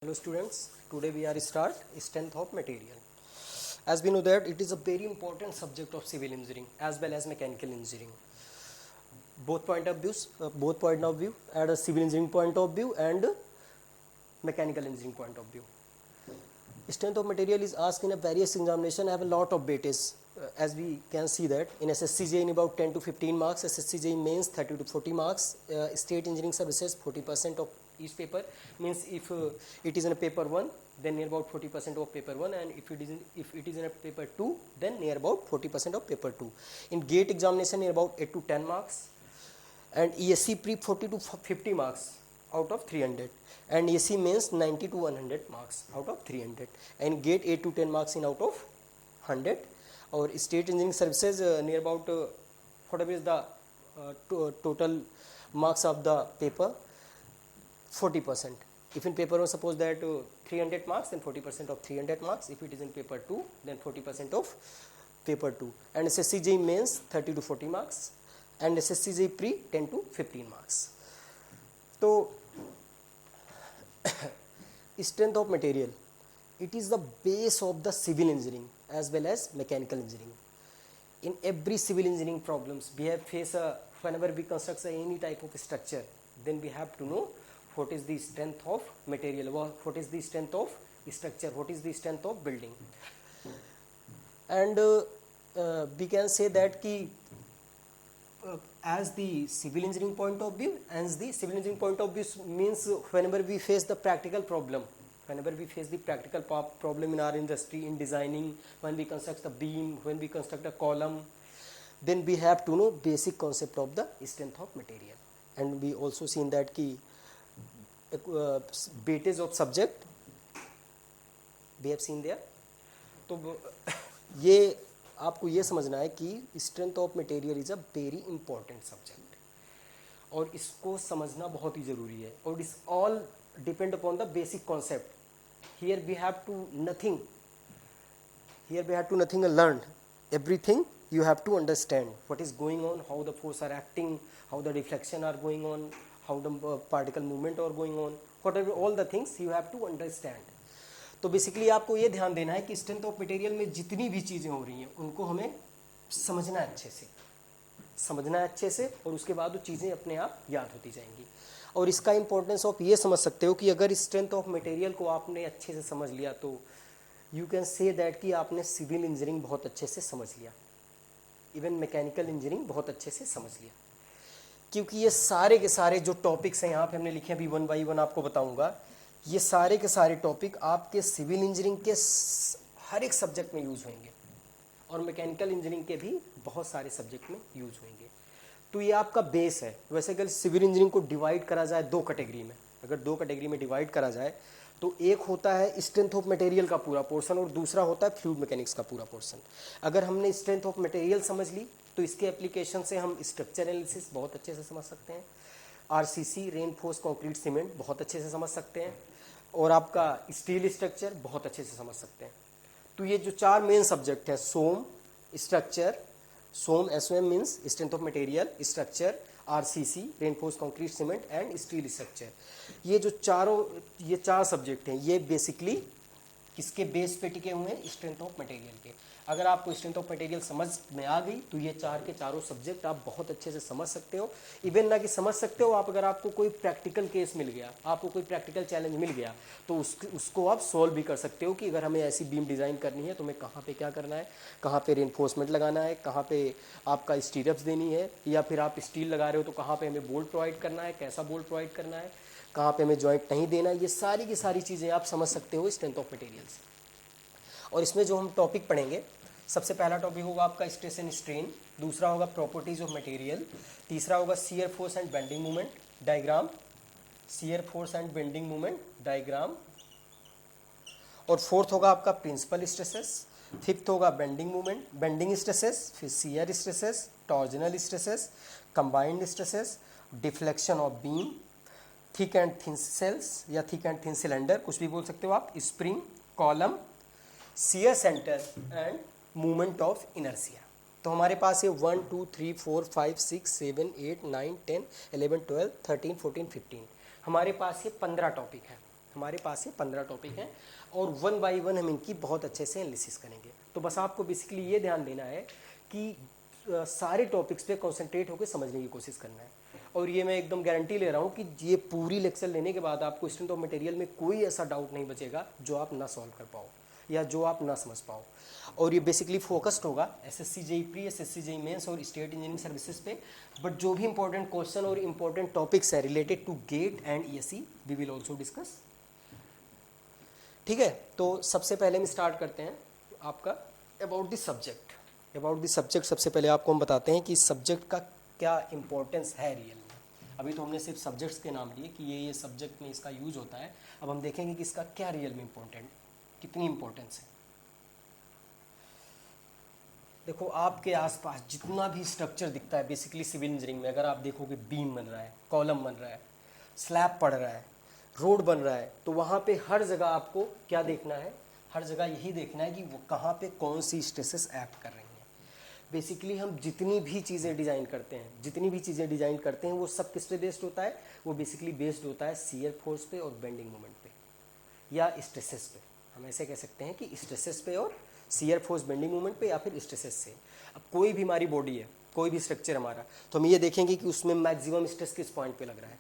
Hello students, today we are start strength of material. As we know that it is a very important subject of civil engineering as well as mechanical engineering. Both point of view, at a civil engineering point of view and mechanical engineering point of view. Strength of material is asked in a various examination. I have a lot of weightage. As we can see that in SSCJ in about 10 to 15 marks, SSCJ mains 30 to 40 marks, state engineering services 40% of each paper, means if it is in a paper 1 then near about 40% of paper 1, and if it is in a paper 2 then near about 40% of paper 2. In gate examination near about 8 to 10 marks, and ESC pre 40 to 50 marks out of 300, and AC mains 90 to 100 marks out of 300, and gate 8 to 10 marks in out of 100. Or state engineering services near about whatever is the total marks of the paper, 40%. If in paper 1 suppose that 300 marks, then 40% of 300 marks. If it is in paper 2, then 40% of paper 2. And SSCJ mains 30 to 40 marks, and SSCJ pre 10 to 15 marks. So strength of material, it is the base of the civil engineering as well as mechanical engineering. In every civil engineering problems we have faced whenever we construct any type of structure, then we have to know what is the strength of material, what is the strength of structure, what is the strength of building. And we can say that as the civil engineering point of view, means whenever we face the practical problem, whenever we face the practical problem in our industry, in designing, when we construct a beam, when we construct a column, then we have to know basic concept of the strength of material. And we also seen that weightage of subject we have seen there. तो ये आपको ये समझना है कि strength of material is a very important subject, और इसको समझना बहुत ही ज़रूरी है. और it's all depend upon the basic concept. Here we have to nothing learn. Everything you have to understand what is going on, how the force are acting, how the deflection are going on, how the particle movement are going on, whatever all the things you have to understand. तो basically आपको ये ध्यान देना है कि strength of material में जितनी भी चीज़ें हो रही हैं उनको हमें समझना है अच्छे से, और उसके बाद वो चीज़ें अपने आप याद होती जाएंगी. और इसका इंपॉर्टेंस आप ये समझ सकते हो कि अगर स्ट्रेंथ ऑफ मटेरियल को आपने अच्छे से समझ लिया तो यू कैन से दैट कि आपने सिविल इंजीनियरिंग बहुत अच्छे से समझ लिया, इवन मैकेनिकल इंजीनियरिंग बहुत अच्छे से समझ लिया. क्योंकि ये सारे के सारे जो टॉपिक्स हैं यहाँ पे हमने लिखे हैं, अभी 1 बाई 1 आपको बताऊंगा, ये सारे के सारे टॉपिक आपके सिविल इंजीनियरिंग के हर एक सब्जेक्ट में यूज़ होंगे, और मैकेनिकल इंजीनियरिंग के भी बहुत सारे सब्जेक्ट में यूज़ होंगे. तो ये आपका बेस है. वैसे अगर सिविल इंजीनियरिंग को डिवाइड करा जाए दो कैटेगरी में, डिवाइड करा जाए तो एक होता है स्ट्रेंथ ऑफ मटेरियल का पूरा पोर्शन, और दूसरा होता है फ्लूइड मैकेनिक्स का पूरा पोर्शन. अगर हमने स्ट्रेंथ ऑफ मटेरियल समझ ली तो इसके एप्लीकेशन से हम स्ट्रक्चर एनालिसिस बहुत अच्छे से समझ सकते हैं, आरसीसी रेनफोर्स कंक्रीट सीमेंट बहुत अच्छे से समझ सकते हैं, और आपका स्टील स्ट्रक्चर बहुत अच्छे से समझ सकते हैं. तो ये जो 4 मेन सब्जेक्ट हैं, सोम SOM means strength of material, structure, RCC reinforce concrete cement and steel structure, ये 4 सब्जेक्ट हैं, ये बेसिकली किसके बेस पे टिके हुए हैं? स्ट्रेंथ ऑफ मटेरियल के. अगर आपको स्ट्रेंथ ऑफ मटेरियल समझ में आ गई तो ये 4 के चारों सब्जेक्ट आप बहुत अच्छे से समझ सकते हो. इवन ना कि समझ सकते हो आप, अगर आपको कोई प्रैक्टिकल केस मिल गया, आपको कोई प्रैक्टिकल चैलेंज मिल गया, तो उसको आप सॉल्व भी कर सकते हो कि अगर हमें ऐसी बीम डिज़ाइन करनी है तो हमें कहाँ पे क्या करना है, कहाँ पे रेनफोर्समेंट लगाना है, कहाँ पे आपका स्टीरअप्स देनी है, या फिर आप स्टील लगा रहे हो तो कहाँ पे हमें बोल्ट प्रोवाइड करना है, कैसा बोल्ट प्रोवाइड करना है, कहाँ पे हमें जॉइंट नहीं देना है. ये सारी की सारी चीज़ें आप समझ सकते हो स्ट्रेंथ ऑफ मटेरियल से. और इसमें जो हम टॉपिक पढ़ेंगे, सबसे पहला टॉपिक होगा आपका स्ट्रेस एंड स्ट्रेन, दूसरा होगा प्रॉपर्टीज ऑफ मटेरियल, तीसरा होगा shear force and bending moment diagram, shear force and bending moment diagram, और फोर्थ होगा आपका प्रिंसिपल स्ट्रेसेस, फिफ्थ होगा बेंडिंग स्ट्रेसेस, फिर shear stresses, torsional stresses, combined stresses, deflection of beam, thick and thin shells या thick and thin cylinder, कुछ भी बोल सकते हो आप, spring, column, shear centre and movement of inertia. तो हमारे पास ये 1 2 3 4 5 6 7 8 9 10 11 12 13 14 15 हमारे पास ये 15 टॉपिक हैं. हमारे पास ये 15 टॉपिक हैं और वन बाय वन हम इनकी बहुत अच्छे से एनालिसिस करेंगे। तो बस आपको बेसिकली ये ध्यान देना है कि सारे टॉपिक्स पे कंसंट्रेट होकर समझने की कोशिश करना है। और ये मैं एकदम गारंटी ले रहा हूँ कि ये पूरी लेक्चर लेने के बाद आपको स्ट्रेंथ ऑफ मटेरियल में कोई ऐसा डाउट नहीं बचेगा जो आप ना सॉल्व कर पाओ या जो आप ना समझ पाओ। और ये बेसिकली फोकस्ड होगा SSC JE pre, SSC JE mains और स्टेट इंजीनियरिंग सर्विसेज पे। बट जो भी इंपॉर्टेंट क्वेश्चन और इंपॉर्टेंट टॉपिक्स है related to GATE and ESC we will also discuss. ठीक है, तो सबसे पहले हम स्टार्ट करते हैं आपका about the subject. About the subject सबसे पहले आपको हम बताते हैं कि इस सब्जेक्ट का क्या इंपॉर्टेंस है रियल में। अभी तो हमने सिर्फ सब्जेक्ट्स के नाम लिए कि ये सब्जेक्ट में इसका यूज होता है। अब हम देखेंगे कि इसका क्या रियल में इंपॉर्टेंट, कितनी इंपॉर्टेंस है। देखो आपके आसपास जितना भी स्ट्रक्चर दिखता है बेसिकली सिविल इंजीनियरिंग में, अगर आप देखोगे बीम बन रहा है, कॉलम बन रहा है, स्लैब पड़ रहा है, रोड बन रहा है, तो वहाँ पे हर जगह आपको क्या देखना है, हर जगह यही देखना है कि वो कहाँ पे कौन सी स्ट्रेसेस एक्ट कर रही हैं। बेसिकली हम जितनी भी चीज़ें डिज़ाइन करते हैं वो सब किस पे बेस्ड होता है, वो बेसिकली बेस्ड होता है शियर फोर्स पे और बेंडिंग मोमेंट पे या स्ट्रेसेस पे। हम ऐसे कह सकते हैं कि स्ट्रेसेस पे और शियर फोर्स बेंडिंग मोमेंट पे या फिर स्ट्रेसेस से। अब कोई भी हमारी बॉडी है, कोई भी स्ट्रक्चर हमारा, तो हम ये देखेंगे कि उसमें मैक्सिमम स्ट्रेस किस पॉइंट पे लग रहा है,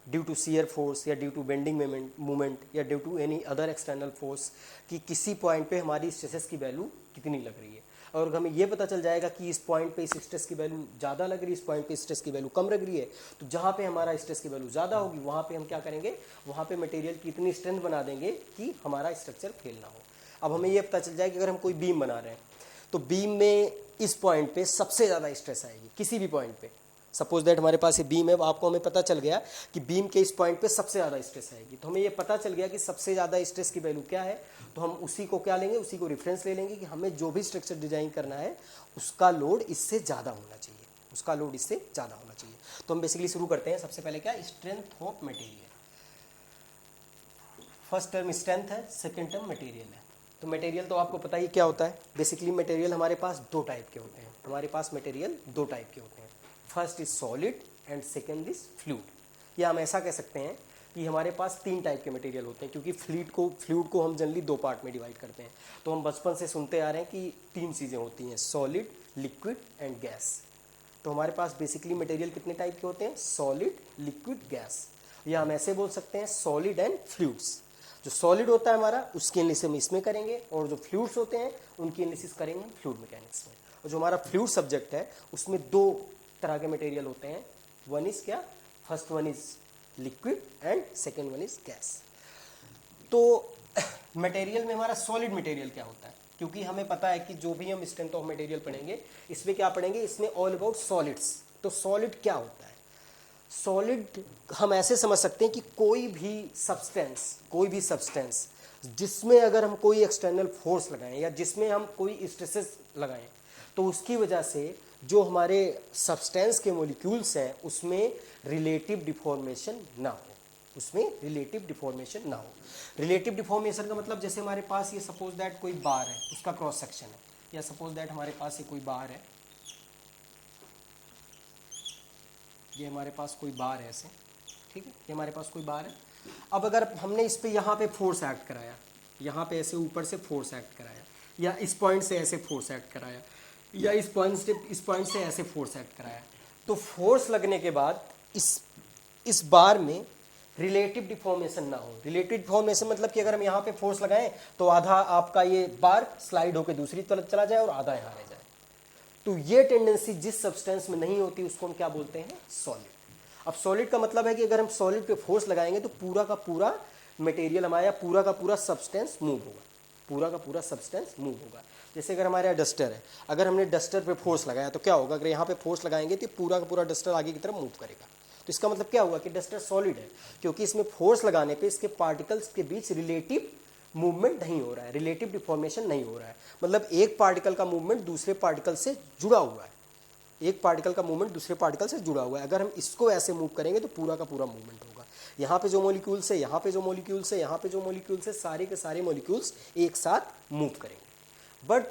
ड्यू टू शियर फोर्स या ड्यू टू बेंडिंग मोमेंट या due to any other external force, कि किसी पॉइंट पे हमारी स्ट्रेसेस की वैल्यू कितनी लग रही है। और हमें ये पता चल जाएगा कि इस पॉइंट पे इस स्ट्रेस की वैल्यू ज़्यादा लग रही है, इस पॉइंट पे स्ट्रेस की वैल्यू कम लग रही है, तो जहाँ पे हमारा स्ट्रेस की वैल्यू ज़्यादा होगी वहाँ पे हम क्या करेंगे, वहाँ पे मटेरियल की इतनी स्ट्रेंथ बना देंगे कि हमारा स्ट्रक्चर फेल ना हो। अब हमें ये पता चल जाए कि अगर हम कोई बीम बना रहे हैं तो बीम में इस पॉइंट पे सबसे ज़्यादा स्ट्रेस आएगी, किसी भी पॉइंट पे। सपोज दैट हमारे पास ये बीम है, आपको हमें पता चल गया कि बीम के इस पॉइंट पे सबसे ज़्यादा स्ट्रेस आएगी, तो हमें ये पता चल गया कि सबसे ज़्यादा स्ट्रेस की वैल्यू क्या है, तो हम उसी को क्या लेंगे, उसी को रेफरेंस ले लेंगे कि हमें जो भी स्ट्रक्चर डिजाइन करना है उसका लोड इससे ज़्यादा होना चाहिए, उसका लोड इससे ज़्यादा होना चाहिए। तो हम बेसिकली शुरू करते हैं। सबसे पहले क्या, strength of material. First term strength है, सेकेंड टर्म मटेरियल है। तो मटेरियल तो आपको पता ही क्या होता है। बेसिकली मटेरियल हमारे पास दो टाइप के होते हैं, हमारे पास मटेरियल दो टाइप के होते हैं। First is solid and second is fluid. या हम ऐसा कह सकते हैं कि हमारे पास तीन टाइप के मटेरियल होते हैं, क्योंकि फ्लूइड को हम जनरली दो पार्ट में डिवाइड करते हैं। तो हम बचपन से सुनते आ रहे हैं कि तीन चीज़ें होती हैं, सॉलिड, लिक्विड एंड गैस। तो हमारे पास बेसिकली मटेरियल कितने टाइप के होते हैं, सॉलिड, लिक्विड, गैस। या हम ऐसे बोल सकते हैं सॉलिड एंड फ्लूइड्स। जो सॉलिड होता है हमारा उसकी एनालिसिस हम इसमें करेंगे, और जो फ्लूइड्स होते हैं उनकी एनालिसिस करेंगे फ्लूइड मैकेनिक्स में। और जो हमारा फ्लूइड सब्जेक्ट है उसमें दो तरह के मटेरियल होते हैं। वन इज क्या, first one is liquid and second one is gas. तो मटेरियल में हमारा सॉलिड मटेरियल क्या होता है, क्योंकि हमें पता है कि जो भी हम स्ट्रेंथ ऑफ मटेरियल पढ़ेंगे इसमें क्या पढ़ेंगे, इसमें ऑल अबाउट सॉलिड्स। तो सॉलिड क्या होता है, सॉलिड हम ऐसे समझ सकते हैं कि कोई भी सब्सटेंस जिसमें अगर हम कोई एक्सटर्नल फोर्स लगाएं या जिसमें हम कोई स्ट्रेसेस लगाएं, तो उसकी वजह से जो हमारे सब्सटेंस के मॉलिक्यूल्स हैं उसमें रिलेटिव डिफॉर्मेशन ना हो, रिलेटिव डिफॉर्मेशन का मतलब जैसे हमारे पास ये सपोज दैट कोई बार है, उसका क्रॉस सेक्शन है, या सपोज दैट हमारे पास ये कोई बार है, ये हमारे पास कोई बार है ऐसे, ठीक है, ये हमारे पास कोई बार है। अब अगर हमने इस पे यहाँ पे फोर्स एक्ट कराया, यहाँ पे ऐसे ऊपर से फोर्स एक्ट कराया, या इस पॉइंट से ऐसे फोर्स एक्ट कराया, या इस पॉइंट से ऐसे फोर्स एक्ट कराया, तो फोर्स लगने के बाद इस बार में रिलेटिव डिफॉर्मेशन ना हो। रिलेटिव डिफॉर्मेशन मतलब कि अगर हम यहाँ पे फोर्स लगाएं तो आधा आपका ये बार स्लाइड होकर दूसरी तरफ चला जाए और आधा यहाँ रह जाए। तो ये टेंडेंसी जिस सब्सटेंस में नहीं होती उसको हम क्या बोलते हैं, सॉलिड। अब सॉलिड का मतलब है कि अगर हम सॉलिड पे फोर्स लगाएंगे तो पूरा का पूरा मटेरियल हमारा, पूरा का पूरा सब्सटेंस मूव होगा। जैसे अगर हमारे यहाँ डस्टर है, अगर हमने डस्टर पे फोर्स लगाया तो क्या होगा, अगर यहाँ पे फोर्स लगाएंगे तो पूरा का पूरा डस्टर आगे की तरफ मूव करेगा। तो इसका मतलब क्या हुआ कि डस्टर सॉलिड है, क्योंकि इसमें फोर्स लगाने पे इसके पार्टिकल्स के बीच रिलेटिव मूवमेंट नहीं हो रहा है, रिलेटिव डिफॉर्मेशन नहीं हो रहा है। मतलब एक पार्टिकल का मूवमेंट दूसरे पार्टिकल से जुड़ा हुआ है, अगर हम इसको ऐसे मूव करेंगे तो पूरा का पूरा मूवमेंट होगा। यहाँ पे जो मॉलिक्यूल्स है, यहाँ पे जो मॉलिक्यूल्स है, यहाँ पे जो मॉलिक्यूल्स है, सारे के सारे मॉलिक्यूल्स एक साथ मूव करेंगे। बट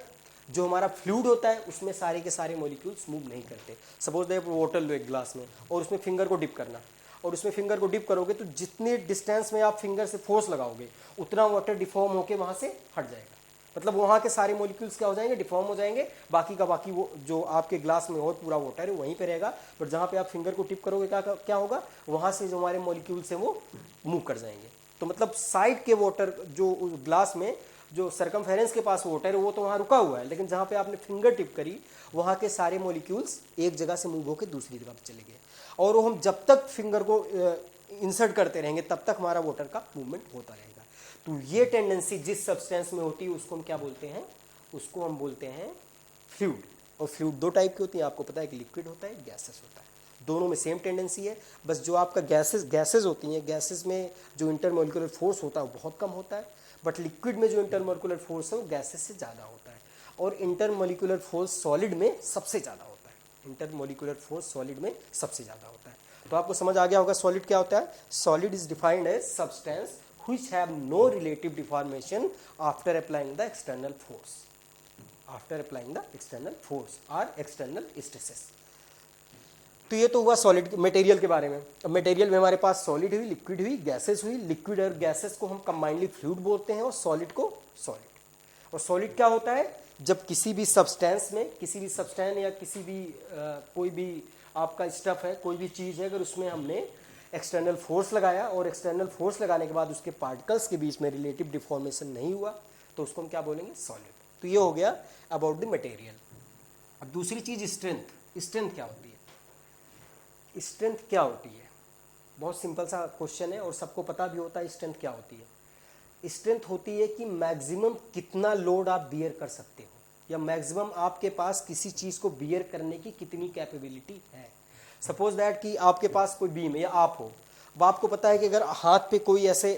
जो हमारा फ्लूइड होता है उसमें सारे के सारे मॉलिक्यूल्स मूव नहीं करते। सपोज दैट वाटर लो एक ग्लास में और उसमें फिंगर को डिप करना और उसमें फिंगर को डिप करोगे तो जितने डिस्टेंस में आप फिंगर से फोर्स लगाओगे उतना वाटर डिफॉर्म होके वहां से हट जाएगा। मतलब वहां के सारे मॉलिक्यूल्स क्या हो जाएंगे, डिफॉर्म हो जाएंगे, बाकी का बाकी वो जो आपके ग्लास में हो पूरा वाटर है वहीं पे रहेगा, पर जहां पे आप फिंगर को टिप करोगे क्या होगा, वहां से जो हमारे मॉलिक्यूल्स हैं वो मूव कर जाएंगे। तो मतलब साइड के वाटर जो ग्लास में जो सरकमफेरेंस के पास वाटर है वो तो वहां रुका हुआ है, लेकिन जहां पे आपने फिंगर टिप करी वहां के सारे मॉलिक्यूल्स एक जगह से मूव होकर दूसरी जगह पे चले गए, और वो हम जब तक फिंगर को इंसर्ट करते रहेंगे तब तक हमारा वाटर का मूवमेंट होता रहेगा। तो ये टेंडेंसी जिस सब्सटेंस में होती है उसको हम क्या बोलते हैं, उसको हम बोलते हैं फ्लूइड। और फ्लूइड दो टाइप की होती है, आपको पता है कि लिक्विड होता है, गैसेस होता है, दोनों में सेम टेंडेंसी है, बस जो आपका गैसेस होती हैं, गैसेस में जो इंटरमोलिकुलर फोर्स होता है वो बहुत कम होता है, बट लिक्विड में जो इंटरमोलिकुलर फोर्स है वो गैसेस से ज़्यादा होता है, और इंटरमोलिकुलर फोर्स सॉलिड में सबसे ज़्यादा होता है, इंटरमोलिकुलर फोर्स सॉलिड में सबसे ज़्यादा होता है। तो आपको समझ आ गया होगा सॉलिड क्या होता है। Solid is defined as substance which have no relative deformation after applying the external force, after applying the external force or external stresses। तो ये तो हुआ सॉलिड मटेरियल के बारे में। अब मटेरियल में हमारे पास सॉलिड हुई, लिक्विड हुई, गैसेस हुई। लिक्विड और गैसेस को हम कंबाइंडली फ्लूइड बोलते हैं और सॉलिड को सॉलिड। और सॉलिड क्या होता है, जब किसी भी सब्सटेंस में, किसी भी सब्सटेंस या किसी भी कोई भी आपका स्टफ है, कोई भी चीज़ है, अगर उसमें हमने एक्सटर्नल फोर्स लगाया और एक्सटर्नल फोर्स लगाने के बाद उसके पार्टिकल्स के बीच में रिलेटिव डिफॉर्मेशन नहीं हुआ तो उसको हम क्या बोलेंगे, सॉलिड। तो ये हो गया अबाउट द मटेरियल। अब दूसरी चीज स्ट्रेंथ। स्ट्रेंथ क्या होती है, स्ट्रेंथ क्या होती है, बहुत सिंपल सा क्वेश्चन है और सबको पता भी होता है स्ट्रेंथ क्या होती है। स्ट्रेंथ होती है कि मैक्सिमम कितना लोड आप बियर कर सकते हो, या मैक्सिमम आपके पास किसी चीज को बियर करने की कितनी कैपेबिलिटी है। सपोज दैट कि आपके पास कोई बीम है या आप हो, अब आपको पता है कि अगर हाथ पे कोई ऐसे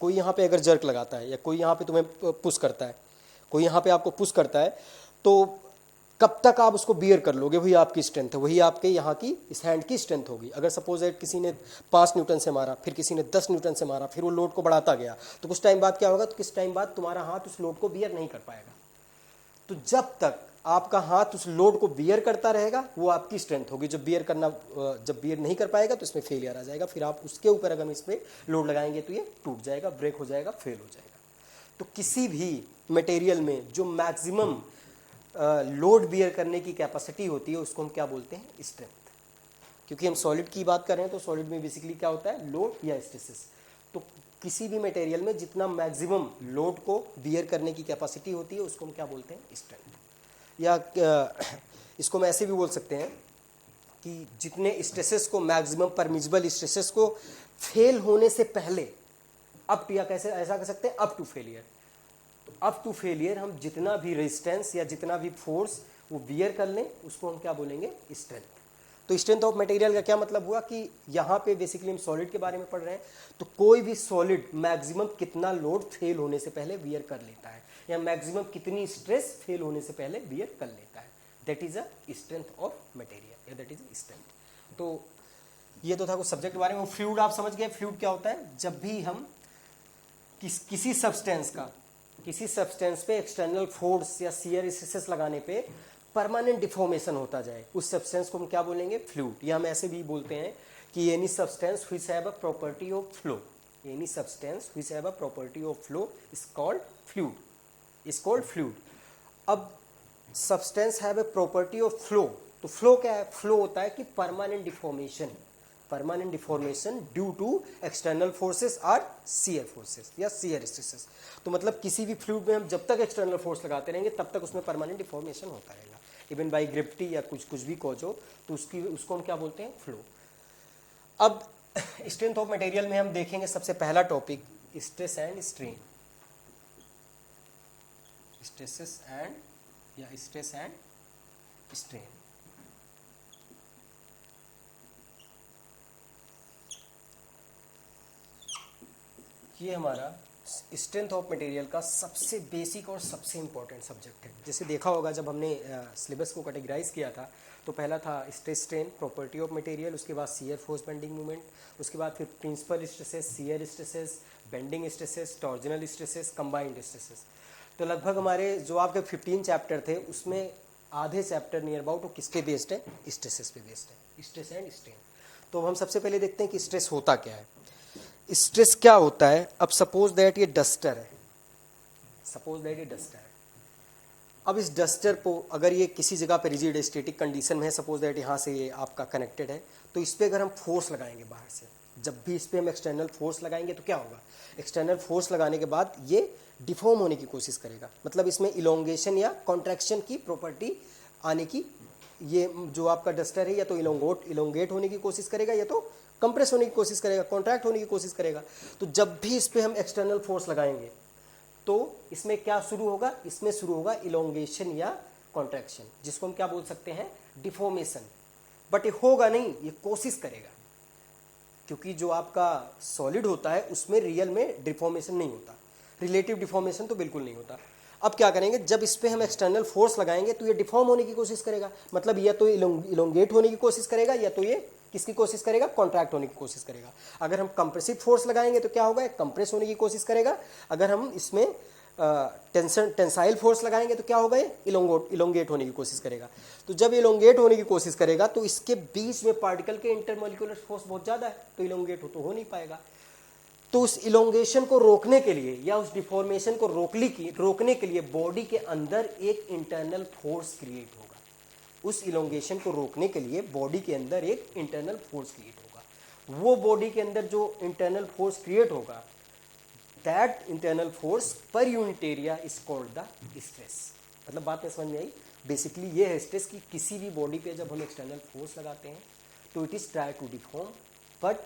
कोई यहाँ पे अगर जर्क लगाता है या कोई यहाँ पे तुम्हें पुश करता है, कोई यहाँ पे आपको पुश करता है, तो कब तक आप उसको बियर कर लोगे, वही आपकी स्ट्रेंथ है, वही आपके यहाँ की इस हैंड की स्ट्रेंथ होगी। अगर सपोज दैट किसी ने 5 न्यूटन से मारा, फिर किसी ने 10 न्यूटन से मारा, फिर वो लोड को बढ़ाता गया, तो कुछ टाइम बाद क्या होगा, तो किस टाइम बाद तुम्हारा हाथ उस लोड को बियर नहीं कर पाएगा। तो जब तक आपका हाथ उस लोड को बियर करता रहेगा वो आपकी स्ट्रेंथ होगी। जब बियर नहीं कर पाएगा तो इसमें फेलियर आ जाएगा, फिर आप उसके ऊपर अगर हम इसमें लोड लगाएंगे तो ये टूट जाएगा, ब्रेक हो जाएगा, फेल हो जाएगा। तो किसी भी मटेरियल में जो मैक्सिमम लोड बियर करने की कैपेसिटी होती है उसको हम क्या बोलते हैं, स्ट्रेंथ। क्योंकि हम सॉलिड की बात कर रहे हैं तो सॉलिड में बेसिकली क्या होता है, लोड या स्ट्रेसेस। तो किसी भी मटेरियल में जितना मैक्सिमम लोड को बियर करने की कैपेसिटी होती है उसको हम क्या बोलते हैं, स्ट्रेंथ। या इसको हम ऐसे भी बोल सकते हैं कि जितने स्ट्रेसेस को, मैक्सिमम परमिजिबल स्ट्रेसेस को फेल होने से पहले, अप टू, या कैसे ऐसा कह सकते हैं, अप टू फेलियर। तो अप टू फेलियर हम जितना भी रेजिस्टेंस या जितना भी फोर्स वो बियर कर लें उसको हम क्या बोलेंगे, स्ट्रेंथ। तो स्ट्रेंथ ऑफ मटेरियल का क्या मतलब हुआ कि यहाँ पे बेसिकली हम सॉलिड के बारे में पढ़ रहे हैं, तो कोई भी सॉलिड मैक्सिमम कितना लोड फेल होने से पहले बियर कर लेता है, या मैक्सिमम कितनी स्ट्रेस फेल होने से पहले बियर कर लेता है, that is a strength of material, या दैट इज स्ट्रेंथ। तो ये तो था कुछ सब्जेक्ट के बारे में। फ्लूइड आप समझ गए, फ्लूइड क्या होता है, जब भी हम किसी सब्सटेंस पे एक्सटर्नल फोर्स या शियर स्ट्रेसेस लगाने पे परमानेंट डिफॉर्मेशन होता जाए, उस सब्सटेंस को हम क्या बोलेंगे, फ्लूइड। या हम ऐसे भी बोलते हैं कि any substance which have a property of flow, any substance which have a property of flow is called fluid, is called fluid. अब substance have a property of flow, तो फ्लो क्या है, फ्लो होता है कि permanent deformation, permanent deformation due to external forces और shear forces या shear stresses. तो मतलब किसी भी फ्लूइड में हम जब तक एक्सटर्नल फोर्स लगाते रहेंगे तब तक उसमें परमानेंट डिफॉर्मेशन होता रहेगा, इवन बाई ग्रेविटी या कुछ भी कॉज हो, तो उसको हम क्या बोलते हैं, फ्लो। अब स्ट्रेंथ ऑफ मटेरियल में हम देखेंगे सबसे पहला topic stress and strain, stresses and या स्ट्रेस एंड स्ट्रेन। ये हमारा स्ट्रेंथ ऑफ मटेरियल का सबसे बेसिक और सबसे इंपॉर्टेंट सब्जेक्ट है। जैसे देखा होगा जब हमने सिलेबस को कैटेगराइज किया था तो पहला था stress strain, property of material, उसके बाद शियर फोर्स बेंडिंग मूवमेंट, उसके बाद फिर principal stresses, shear stresses, bending stresses, torsional stresses, combined stresses. तो लगभग हमारे जो आपके 15 चैप्टर थे उसमें आधे चैप्टर नियर अबाउट वो किसके बेस्ड है, स्ट्रेसेस पे बेस्ड है, स्ट्रेस एंड स्ट्रेन। तो हम सबसे पहले देखते हैं कि स्ट्रेस होता क्या है। स्ट्रेस क्या होता है? अब सपोज दैट ये डस्टर है, सपोज दैट ये डस्टर है। अब इस डस्टर को अगर ये किसी जगह पे रिजिड स्टैटिक कंडीशन में है, सपोज दैट यहाँ से ये आपका कनेक्टेड है, तो इस पर अगर हम फोर्स लगाएंगे बाहर से, जब भी इस पर हम एक्सटर्नल फोर्स लगाएंगे तो क्या होगा? एक्सटर्नल फोर्स लगाने के बाद ये डिफॉर्म होने की कोशिश करेगा, मतलब इसमें इलोंगेशन या कॉन्ट्रैक्शन की प्रॉपर्टी आने की, ये जो आपका डस्टर है या तो इलोंगेट होने की कोशिश करेगा या तो कंप्रेस होने की कोशिश करेगा, कॉन्ट्रैक्ट होने की कोशिश करेगा। तो जब भी इस पर हम एक्सटर्नल फोर्स लगाएंगे तो इसमें क्या शुरू होगा? इसमें शुरू होगा इलोंगेशन या कॉन्ट्रैक्शन, जिसको हम क्या बोल सकते हैं? डिफॉर्मेशन। बट ये होगा नहीं, ये कोशिश करेगा, क्योंकि जो आपका सॉलिड होता है उसमें रियल में डिफॉर्मेशन नहीं होता, रिलेटिव डिफॉर्मेशन तो बिल्कुल नहीं होता। अब क्या करेंगे? जब इस पर हम एक्सटर्नल फोर्स लगाएंगे तो ये डिफॉर्म होने की कोशिश करेगा, मतलब या तो इलोंगेट होने की कोशिश करेगा या तो ये किसकी कोशिश करेगा? कॉन्ट्रैक्ट होने की कोशिश करेगा। अगर हम कंप्रेसिव फोर्स लगाएंगे तो क्या होगा? कंप्रेस होने की कोशिश करेगा। अगर हम इसमें टेंसाइल फोर्स लगाएंगे तो क्या होगा? ये इलोंगेट होने की कोशिश करेगा। तो जब इलोंगेट होने की कोशिश करेगा तो इसके बीच में पार्टिकल के इंटरमोलिकुलर फोर्स बहुत ज़्यादा है, तो इलोंगेट हो नहीं पाएगा। तो उस इलोंगेशन को रोकने के लिए या उस डिफॉर्मेशन को रोकने के लिए बॉडी के अंदर एक इंटरनल फोर्स क्रिएट होगा। उस इलोंगेशन को रोकने के लिए बॉडी के अंदर एक इंटरनल फोर्स क्रिएट होगा। वो बॉडी के अंदर जो इंटरनल फोर्स क्रिएट होगा, that internal force per unit area is called the stress. मतलब बात में समझ में आई? बेसिकली ये है स्ट्रेस कि किसी भी बॉडी पे जब हम एक्सटर्नल फोर्स लगाते हैं तो it is try to deform, but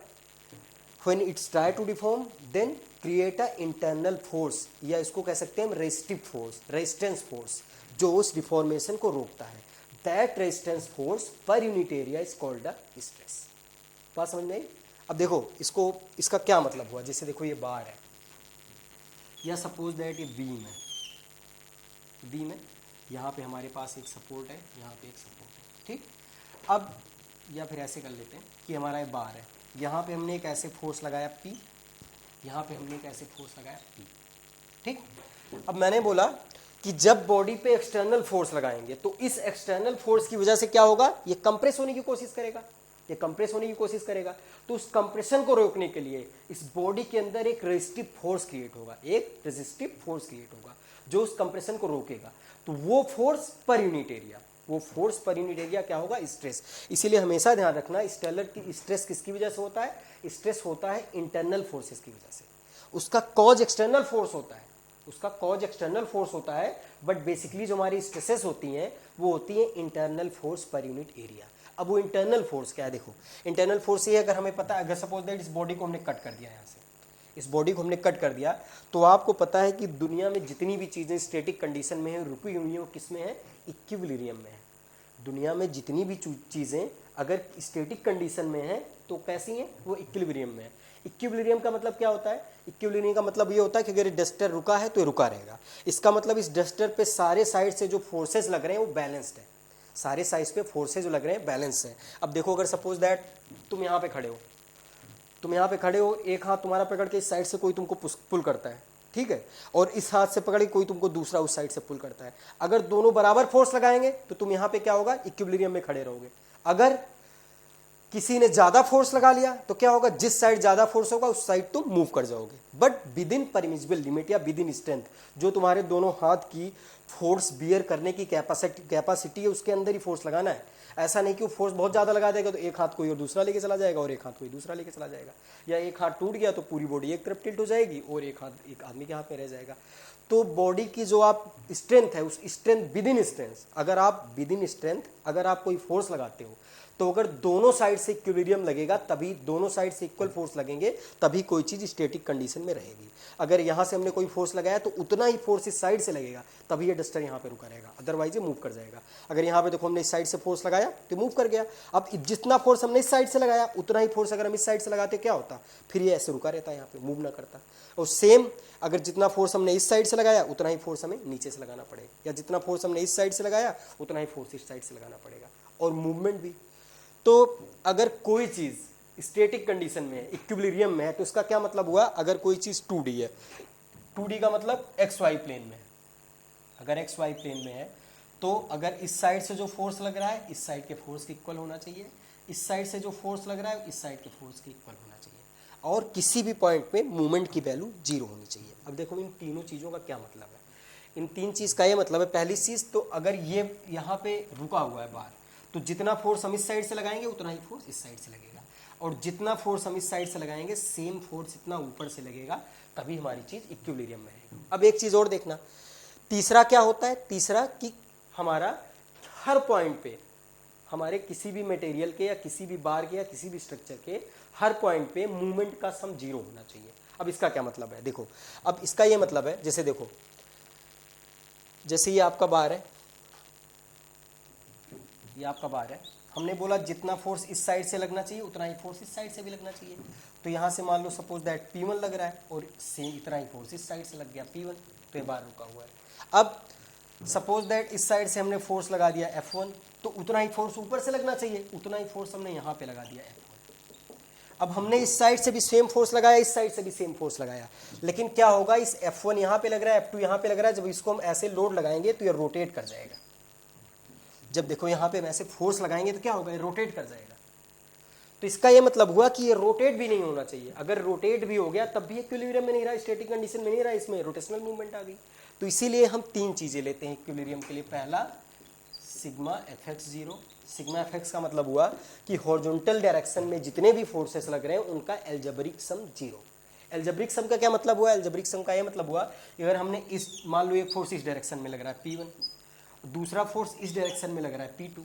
when it's try to deform then create a internal force, या इसको कह सकते हैं हम रेजिस्टिव फोर्स, रेजिस्टेंस फोर्स, जो उस डिफॉर्मेशन को रोकता है। That resistance force per unit area is called the stress. बात समझ में आई? अब देखो इसका क्या मतलब हुआ। जैसे देखो ये बार है, या सपोज दैट ये बीम है, यहाँ पे हमारे पास एक सपोर्ट है, यहाँ पे एक सपोर्ट है, ठीक। अब या फिर ऐसे कर लेते हैं कि हमारा ये बार है, यहाँ पे हमने एक ऐसे फोर्स लगाया P, यहाँ पे हमने एक ऐसे फोर्स लगाया P, ठीक। अब मैंने बोला कि जब बॉडी पे एक्सटर्नल फोर्स लगाएंगे तो इस एक्सटर्नल फोर्स की वजह से क्या होगा? ये कंप्रेस होने की कोशिश करेगा, ये कंप्रेस होने की कोशिश करेगा। तो उस कंप्रेशन को रोकने के लिए इस बॉडी के अंदर एक रेजिस्टिव फोर्स क्रिएट होगा, एक रेजिस्टिव फोर्स क्रिएट होगा जो उस कंप्रेशन को रोकेगा। तो वो फोर्स पर यूनिट एरिया क्या होगा? स्ट्रेस। इसीलिए हमेशा ध्यान रखना, स्टेलर की स्ट्रेस किसकी वजह से होता है? स्ट्रेस होता है इंटरनल फोर्सेस की वजह से। उसका कॉज एक्सटर्नल फोर्स होता है, बट बेसिकली जो हमारी स्ट्रेसेस होती हैं वो होती हैं internal force per unit area. अब वो इंटरनल फोर्स क्या है? देखो इंटरनल फोर्स ये अगर हमें पता है, अगर सपोज दैट इस बॉडी को हमने कट कर दिया, यहाँ से इस बॉडी को हमने कट कर दिया, तो आपको पता है कि दुनिया में जितनी भी चीज़ें स्टैटिक कंडीशन में है, रुकी हुई हैं, वो किस में है? इक्विलिब्रियम में है। दुनिया में जितनी भी चीज़ें अगर स्टैटिक कंडीशन में है तो कैसी हैं? वो इक्विलिब्रियम में है। इक्विलिब्रियम का मतलब क्या होता है? इक्विलिब्रियम का मतलब ये होता है कि अगर डस्टर रुका है तो ये रुका रहेगा। इसका मतलब इस डस्टर पे सारे साइड से जो फोर्सेज लग रहे हैं वो बैलेंस्ड है, सारे साइड पे फोर्सेज जो लग रहे हैं बैलेंस है। अब देखो अगर सपोज दैट तुम यहाँ पे खड़े हो, एक हाथ तुम्हारा पकड़ के इस साइड से कोई तुमको पुल करता है, ठीक है, और इस हाथ से पकड़ के कोई तुमको दूसरा उस साइड से पुल करता है। अगर दोनों बराबर फोर्स लगाएंगे तो तुम यहाँ पे क्या होगा? इक्विलिब्रियम में खड़े रहोगे। अगर किसी ने ज्यादा फोर्स लगा लिया तो क्या होगा? जिस साइड ज्यादा फोर्स होगा उस साइड तुम मूव कर जाओगे, but with in permissible limit या विद इन स्ट्रेंथ। जो तुम्हारे दोनों हाथ की फोर्स बियर करने की कैपेसिटी है उसके अंदर ही फोर्स लगाना है। ऐसा नहीं कि वो फोर्स बहुत ज्यादा लगा देगा तो एक हाथ कोई और दूसरा लेके चला जाएगा और एक हाथ कोई दूसरा लेके चला जाएगा, या एक हाथ टूट गया तो पूरी बॉडी एक तरफ टिल्ट हो जाएगी और एक हाथ एक आदमी के हाथ में रह जाएगा। तो बॉडी की जो आप स्ट्रेंथ है उस स्ट्रेंथ विद इन स्ट्रेंथ, अगर आप कोई फोर्स लगाते हो तो अगर दोनों साइड से इक्विलिब्रियम लगेगा, तभी दोनों साइड से इक्वल फोर्स लगेंगे, तभी कोई चीज स्टैटिक कंडीशन में रहेगी। अगर यहां से हमने कोई फोर्स लगाया तो उतना ही फोर्स इस साइड से लगेगा, तभी ये डस्टर यहां पे रुका रहेगा, अदरवाइज ये मूव कर जाएगा। अगर यहां पे देखो हमने इस साइड से फोर्स लगाया तो मूव कर गया। अब जितना फोर्स हमने इस साइड से लगाया उतना ही फोर्स अगर हम इस साइड से लगाते क्या होता? फिर ये ऐसे रुका रहता है, यहाँ पे मूव ना करता। और सेम अगर जितना फोर्स हमने इस साइड से लगाया उतना ही फोर्स हमें नीचे से लगाना पड़ेगा, या जितना फोर्स हमने इस साइड से लगाया उतना ही फोर्स इस साइड से लगाना पड़ेगा। और मूवमेंट भी। तो अगर कोई चीज स्टैटिक कंडीशन में है, इक्विलिब्रियम में है, तो इसका क्या मतलब हुआ? अगर कोई चीज 2D है, 2D का मतलब XY प्लेन में है। अगर XY प्लेन में है तो अगर इस साइड से जो फोर्स लग रहा है इस साइड के फोर्स के इक्वल होना चाहिए, इस साइड से जो फोर्स लग रहा है इस साइड के फोर्स के इक्वल होना चाहिए, और किसी भी पॉइंट पे मूवमेंट की वैल्यू 0 होनी चाहिए। अब देखो इन तीनों चीज़ों का क्या मतलब है। इन तीन चीज़ का ये मतलब है, पहली चीज़ तो अगर ये यहाँ पे रुका हुआ है बार, तो जितना फोर्स हम इस साइड से लगाएंगे उतना ही फोर्स इस साइड से लगेगा, और जितना फोर्स हम इस साइड से लगाएंगे सेम फोर्स इतना ऊपर से लगेगा, तभी हमारी चीज़ इक्विलिब्रियम में रहेगी। अब एक चीज़ और देखना, तीसरा क्या होता है, तीसरा कि हमारा हर पॉइंट पे, हमारे किसी भी मटेरियल के या किसी भी बार के या किसी भी स्ट्रक्चर के हर पॉइंट पे मूवमेंट का सम 0 होना चाहिए। अब इसका क्या मतलब है, देखो अब इसका ये मतलब है, जैसे देखो जैसे ये आपका बार है, ये आपका बार है, हमने बोला जितना फोर्स इस साइड से लगना चाहिए उतना ही फोर्स इस साइड से भी लगना चाहिए। तो यहाँ से मान लो सपोज दैट P1 लग रहा है और सेम इतना ही फोर्स इस साइड से लग गया P1, तो ये बार रुका हुआ है। अब सपोज दैट इस साइड से हमने फोर्स लगा दिया F1, तो उतना ही फोर्स ऊपर से लगना चाहिए, उतना ही फोर्स हमने यहाँ पे लगा दिया F1। अब हमने इस साइड से भी सेम फोर्स लगाया, इस साइड से भी सेम फोर्स लगाया, लेकिन क्या होगा, इस F1 यहाँ पे लग रहा है, F2 यहाँ पे लग रहा है, जब इसको हम ऐसे लोड लगाएंगे तो ये रोटेट कर जाएगा। जब देखो यहाँ पे हम ऐसे फोर्स लगाएंगे तो क्या होगा, ये रोटेट कर जाएगा। तो इसका ये मतलब हुआ कि ये रोटेट भी नहीं होना चाहिए, अगर रोटेट भी हो गया तब भी इक्विलिब्रियम में नहीं रहा, स्टैटिक कंडीशन में नहीं रहा, इसमें रोटेशनल मूवमेंट आ गई। तो इसीलिए हम तीन चीजें लेते हैं इक्विलिब्रियम के लिए। पहला सिग्मा fx 0, सिग्मा fx का मतलब हुआ कि हॉरिजॉन्टल डायरेक्शन में जितने भी फोर्सेस लग रहे हैं उनका एल्जेब्रिक सम 0। एल्जेब्रिक सम का क्या मतलब हुआ, एल्जेब्रिक सम का ये मतलब हुआ कि अगर हमने इस, मान लो एक फोर्स इस डायरेक्शन में लग रहा है P1, दूसरा फोर्स इस डायरेक्शन में लग रहा है P2,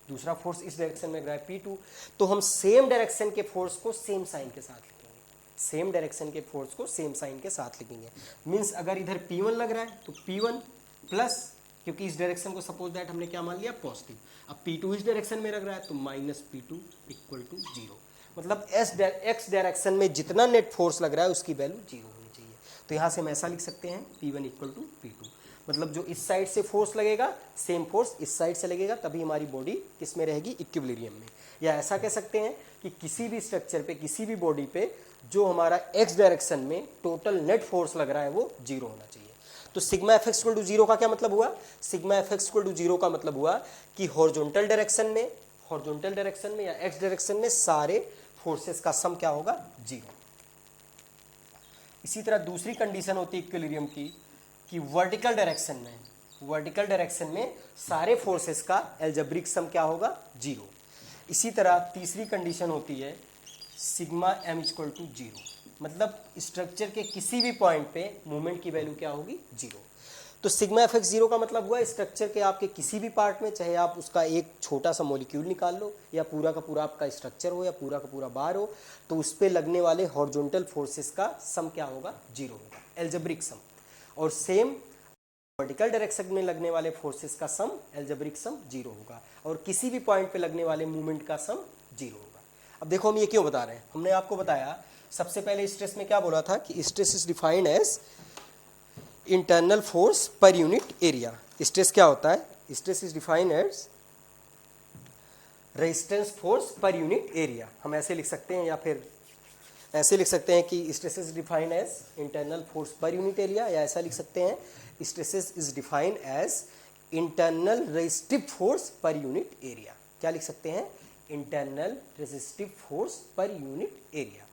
दूसरा फोर्स इस डायरेक्शन में लग रहा है P2, तो हम सेम डायरेक्शन के फोर्स को सेम साइन के साथ लिखेंगे, सेम डायरेक्शन के फोर्स को सेम साइन के साथ लिखेंगे। मीन्स अगर इधर P1 लग रहा है तो P1 प्लस, क्योंकि इस डायरेक्शन को सपोज दैट हमने क्या मान लिया, पॉजिटिव, अब P2 इस डायरेक्शन में लग रहा है तो माइनस P2 इक्वल टू 0। मतलब एक्स डायरेक्शन में जितना नेट फोर्स लग रहा है उसकी वैल्यू 0 होनी चाहिए। तो यहाँ से हम ऐसा लिख सकते हैं P1 इक्वल टू P2, मतलब जो इस साइड से फोर्स लगेगा सेम फोर्स इस साइड से लगेगा, तभी हमारी बॉडी किस में रहेगी, इक्विलिब्रियम में। या ऐसा कह सकते हैं कि किसी भी स्ट्रक्चर पे, किसी भी बॉडी पे जो हमारा एक्स डायरेक्शन में टोटल नेट फोर्स लग रहा है वो 0 होना चाहिए। तो सिग्मा एफ इक्वल टू 0 का क्या मतलब हुआ, सिग्मा एफ इक्वल टू 0 का मतलब हुआ कि हॉरिजॉन्टल डायरेक्शन में या एक्स डायरेक्शन में सारे फोर्सेस का सम क्या होगा, 0। इसी तरह दूसरी कंडीशन होती है इक्विलिब्रियम की कि वर्टिकल डायरेक्शन में सारे फोर्सेस का एल्जेब्रिक सम क्या होगा, 0। इसी तरह तीसरी कंडीशन होती है सिग्मा एम इक्वल टू 0, मतलब स्ट्रक्चर के किसी भी पॉइंट पे मूवमेंट की वैल्यू क्या होगी, 0। तो सिग्मा एफ एक्स 0 का मतलब हुआ स्ट्रक्चर के आपके किसी भी पार्ट में, चाहे आप उसका एक छोटा सा मॉलिक्यूल निकाल लो या पूरा का पूरा आपका स्ट्रक्चर हो या पूरा का पूरा बार हो, तो उस पर लगने वाले हॉरिजॉन्टल फोर्सेस का सम क्या होगा, 0 होगा, एल्जेब्रिक सम। और सेम वर्टिकल डायरेक्शन में लगने वाले फोर्सेस का सम, एल्जेब्रिक सम 0 होगा, और किसी भी पॉइंट पे लगने वाले मूवमेंट का सम 0 होगा। अब देखो हम ये क्यों बता रहे हैं, हमने आपको बताया सबसे पहले स्ट्रेस में क्या बोला था कि stress is defined as internal force per unit area. Stress क्या होता है, stress is defined as resistance force per unit area. हम ऐसे लिख सकते हैं या फिर ऐसे लिख सकते हैं कि stress is defined as internal force per unit area, या ऐसा लिख सकते हैं stress is defined as internal resistive force per unit area. क्या लिख सकते हैं, internal resistive force per unit area.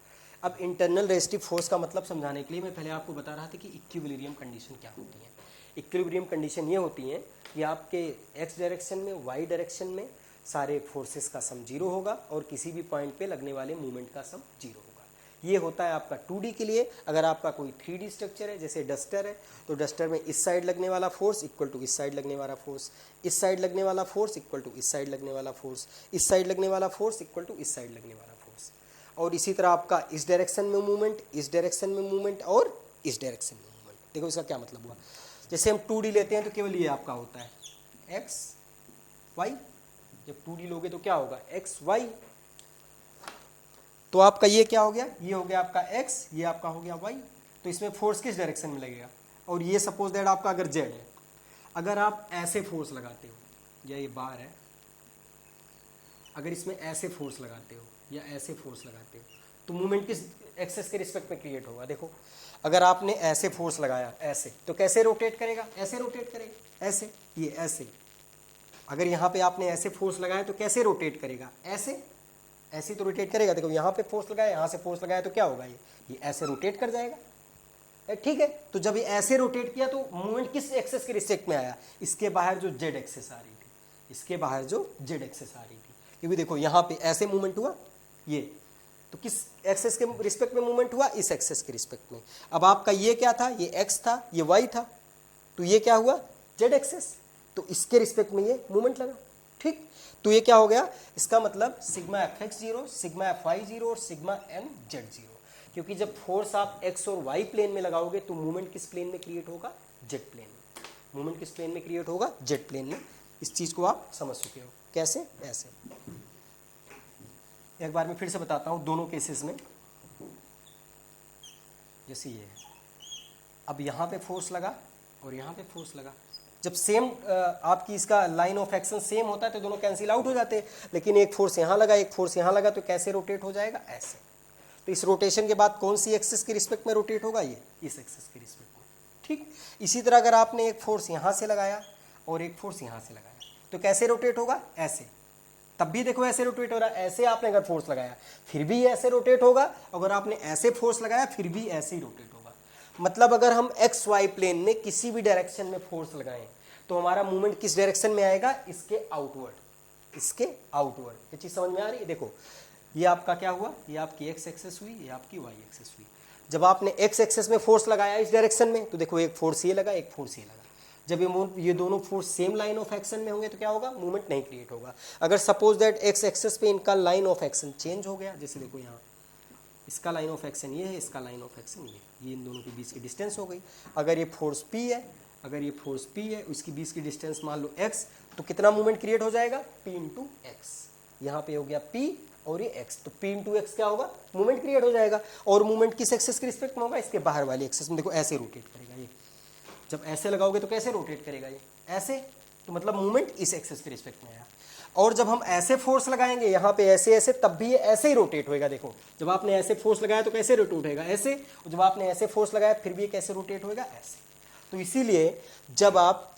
अब इंटरनल रेजिस्टिव फोर्स का मतलब समझाने के लिए मैं पहले आपको बता रहा था कि इक्विलिब्रियम कंडीशन क्या होती है। इक्विलिब्रियम कंडीशन ये होती है कि आपके एक्स डायरेक्शन में, वाई डायरेक्शन में सारे फोर्सेस का सम 0 होगा और किसी भी पॉइंट पे लगने वाले मूवमेंट का सम 0 होगा। ये होता है आपका 2D के लिए। अगर आपका कोई 3D स्ट्रक्चर है, जैसे डस्टर है, तो डस्टर में इस साइड लगने वाला फोर्स इक्वल टू इस साइड लगने वाला फोर्स, इस साइड लगने वाला फोर्स इक्वल टू इस साइड लगने वाला फोर्स, इस साइड लगने वाला फोर्स इक्वल टू इस साइड लगने वाला फोर्स। और इसी तरह आपका इस डायरेक्शन में मूवमेंट, इस डायरेक्शन में मूवमेंट और इस डायरेक्शन में मूवमेंट। देखो इसका क्या मतलब हुआ, जैसे हम 2D लेते हैं तो केवल ये आपका होता है एक्स वाई। जब 2D लोगे तो क्या होगा, एक्स वाई। तो आपका ये क्या हो गया, ये हो गया आपका एक्स, ये आपका हो गया वाई। तो इसमें फोर्स किस डायरेक्शन में लगेगा, और ये सपोज दैट आपका अगर जेड है, अगर आप ऐसे फोर्स लगाते हो या ये बार है, अगर इसमें ऐसे फोर्स लगाते हो या ऐसे फोर्स लगाते हो तो मूवमेंट किस एक्सेस के रिस्पेक्ट में क्रिएट होगा। देखो अगर आपने ऐसे फोर्स लगाया ऐसे, तो कैसे रोटेट करेगा, ऐसे रोटेट करेगा, ऐसे, ये ऐसे। अगर यहाँ पे आपने ऐसे फोर्स लगाया तो कैसे रोटेट करेगा, ऐसे ऐसे तो रोटेट करेगा। देखो यहाँ पे फोर्स लगाया, यहाँ से फोर्स लगाया तो क्या होगा, ये ऐसे रोटेट कर जाएगा, ठीक है। तो जब ये ऐसे रोटेट किया तो मूवमेंट किस एक्सेस के रिस्पेक्ट में आया, इसके बाहर जो जेड एक्सेस आ रही थी, इसके बाहर जो जेड एक्सेस आ रही थी, क्योंकि देखो यहाँ पे ऐसे मूवमेंट हुआ, ये तो किस एक्सेस के रिस्पेक्ट में मूवमेंट हुआ, इस एक्सेस के रिस्पेक्ट में। अब आपका ये क्या था, ये एक्स था, ये वाई था, तो ये क्या हुआ, जेड एक्सेस, तो इसके रिस्पेक्ट में ये मूवमेंट लगा, ठीक। तो ये क्या हो गया, इसका मतलब sigma F X zero, sigma F Y zero और सिग्मा एम जेड जीरो। क्योंकि जब फोर्स आप एक्स और वाई प्लेन में लगाओगे तो मूवमेंट किस प्लेन में क्रिएट होगा, जेड प्लेन में। मूवमेंट किस प्लेन में क्रिएट होगा, जेड प्लेन में। इस चीज को आप समझ चुके हो, कैसे, ऐसे। एक बार मैं फिर से बताता हूं दोनों केसेस में। जैसे ये है, अब यहां पे फोर्स लगा और यहां पे फोर्स लगा, जब सेम आपकी इसका लाइन ऑफ एक्शन सेम होता है तो दोनों कैंसिल आउट हो जाते हैं। लेकिन एक फोर्स यहां लगा, एक फोर्स यहां लगा, तो कैसे रोटेट हो जाएगा, ऐसे। तो इस रोटेशन के बाद कौन सी एक्सिस के रिस्पेक्ट में रोटेट होगा, ये इस एक्सिस के रिस्पेक्ट में, ठीक। इसी तरह अगर आपने एक फोर्स यहां से लगाया और एक फोर्स यहां से लगाया तो कैसे रोटेट होगा, ऐसे। तब भी देखो ऐसे रोटेट हो रहा है, ऐसे आपने अगर फोर्स लगाया फिर भी ऐसे रोटेट होगा, अगर आपने ऐसे फोर्स लगाया फिर भी ऐसे ही रोटेट होगा। मतलब अगर हम एक्स वाई प्लेन में किसी भी डायरेक्शन में फोर्स लगाएं तो हमारा मूवमेंट किस डायरेक्शन में आएगा, इसके आउटवर्ड, इसके आउटवर्ड। ये चीज समझ में आ रही है। देखो ये आपका क्या हुआ, ये आपकी एक्स एक्सेस हुई, ये आपकी वाई एक्सेस हुई। जब आपने एक्स एक्सेस में फोर्स लगाया इस डायरेक्शन में तो देखो एक फोर्स ये लगा, एक फोर्स ये लगा। जब ये दोनों force same line of action में होंगे तो क्या होगा, मूवमेंट नहीं क्रिएट होगा। अगर सपोज दैट एक्स एक्सेस पे इनका लाइन ऑफ एक्शन चेंज हो गया, जैसे देखो यहाँ इसका लाइन ऑफ एक्शन ये है, इसका लाइन ऑफ एक्शन ये इन दोनों के बीच की डिस्टेंस हो गई। अगर ये फोर्स P है, अगर ये फोर्स P है, उसकी बीच की डिस्टेंस मान लो x, तो कितना मूवमेंट क्रिएट हो जाएगा, P इंटू एक्स। यहाँ पे हो गया P और ये x, तो P इंटू एक्स क्या होगा, मूवमेंट क्रिएट हो जाएगा। और मूवमेंट किस एक्सेस के रिस्पेक्ट में होगा, इसके बाहर वाली एक्सेस में। देखो ऐसे रोटेट करेगा ये, जब ऐसे लगाओगे तो कैसे रोटेट करेगा ये, ऐसे। तो मतलब मूवमेंट इस एक्सेस के रिस्पेक्ट में आया। और जब हम ऐसे फोर्स लगाएंगे यहाँ पे ऐसे ऐसे, तब भी ये ऐसे ही रोटेट होएगा। देखो जब आपने ऐसे फोर्स लगाया तो कैसे रोटेट होएगा, ऐसे। और जब आपने ऐसे फोर्स लगाया फिर भी ये कैसे रोटेट होएगा, ऐसे। तो इसीलिए जब आप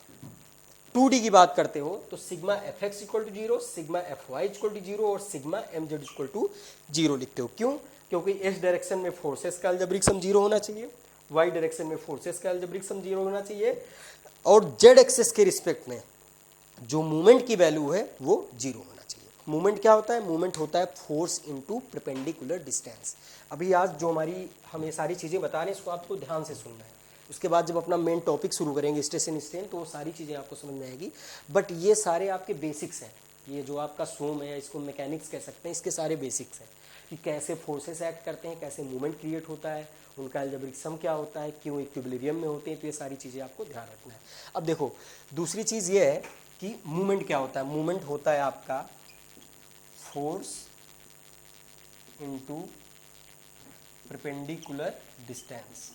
2D की बात करते हो तो sigma F X equal to zero, sigma F Y equal to zero और sigma M Z equal to zero लिखते हो। क्यों, क्योंकि इस डायरेक्शन में फोर्सेस का अलजेब्रिक सम जीरो होना चाहिए, वाई डायरेक्शन में फोर्सेस का अलजेब्रिक सम जीरो होना चाहिए, और जेड एक्सिस के रिस्पेक्ट में जो मूवमेंट की वैल्यू है वो जीरो होना चाहिए। मूवमेंट क्या होता है, मूवमेंट होता है फोर्स इनटू परपेंडिकुलर डिस्टेंस। अभी आज जो हम ये सारी चीज़ें बता रहे हैं इसको आपको ध्यान से सुनना है। उसके बाद जब अपना मेन टॉपिक शुरू करेंगे स्टेशन स्ट्रेन तो वो सारी चीज़ें आपको समझ में आएगी। बट ये सारे आपके बेसिक्स हैं, ये जो आपका सोम है, इसको मैकेनिक्स कह सकते हैं, इसके सारे बेसिक्स हैं कि कैसे फोर्सेस एक्ट करते हैं, कैसे मूवमेंट क्रिएट होता है, उनका अलजेब्रिक सम क्या होता है, क्यों इक्विलिब्रियम में होते हैं। तो ये सारी चीज़ें आपको ध्यान रखना है। अब देखो दूसरी चीज़ ये है कि मूवमेंट क्या होता है। मूवमेंट होता है आपका force into perpendicular distance,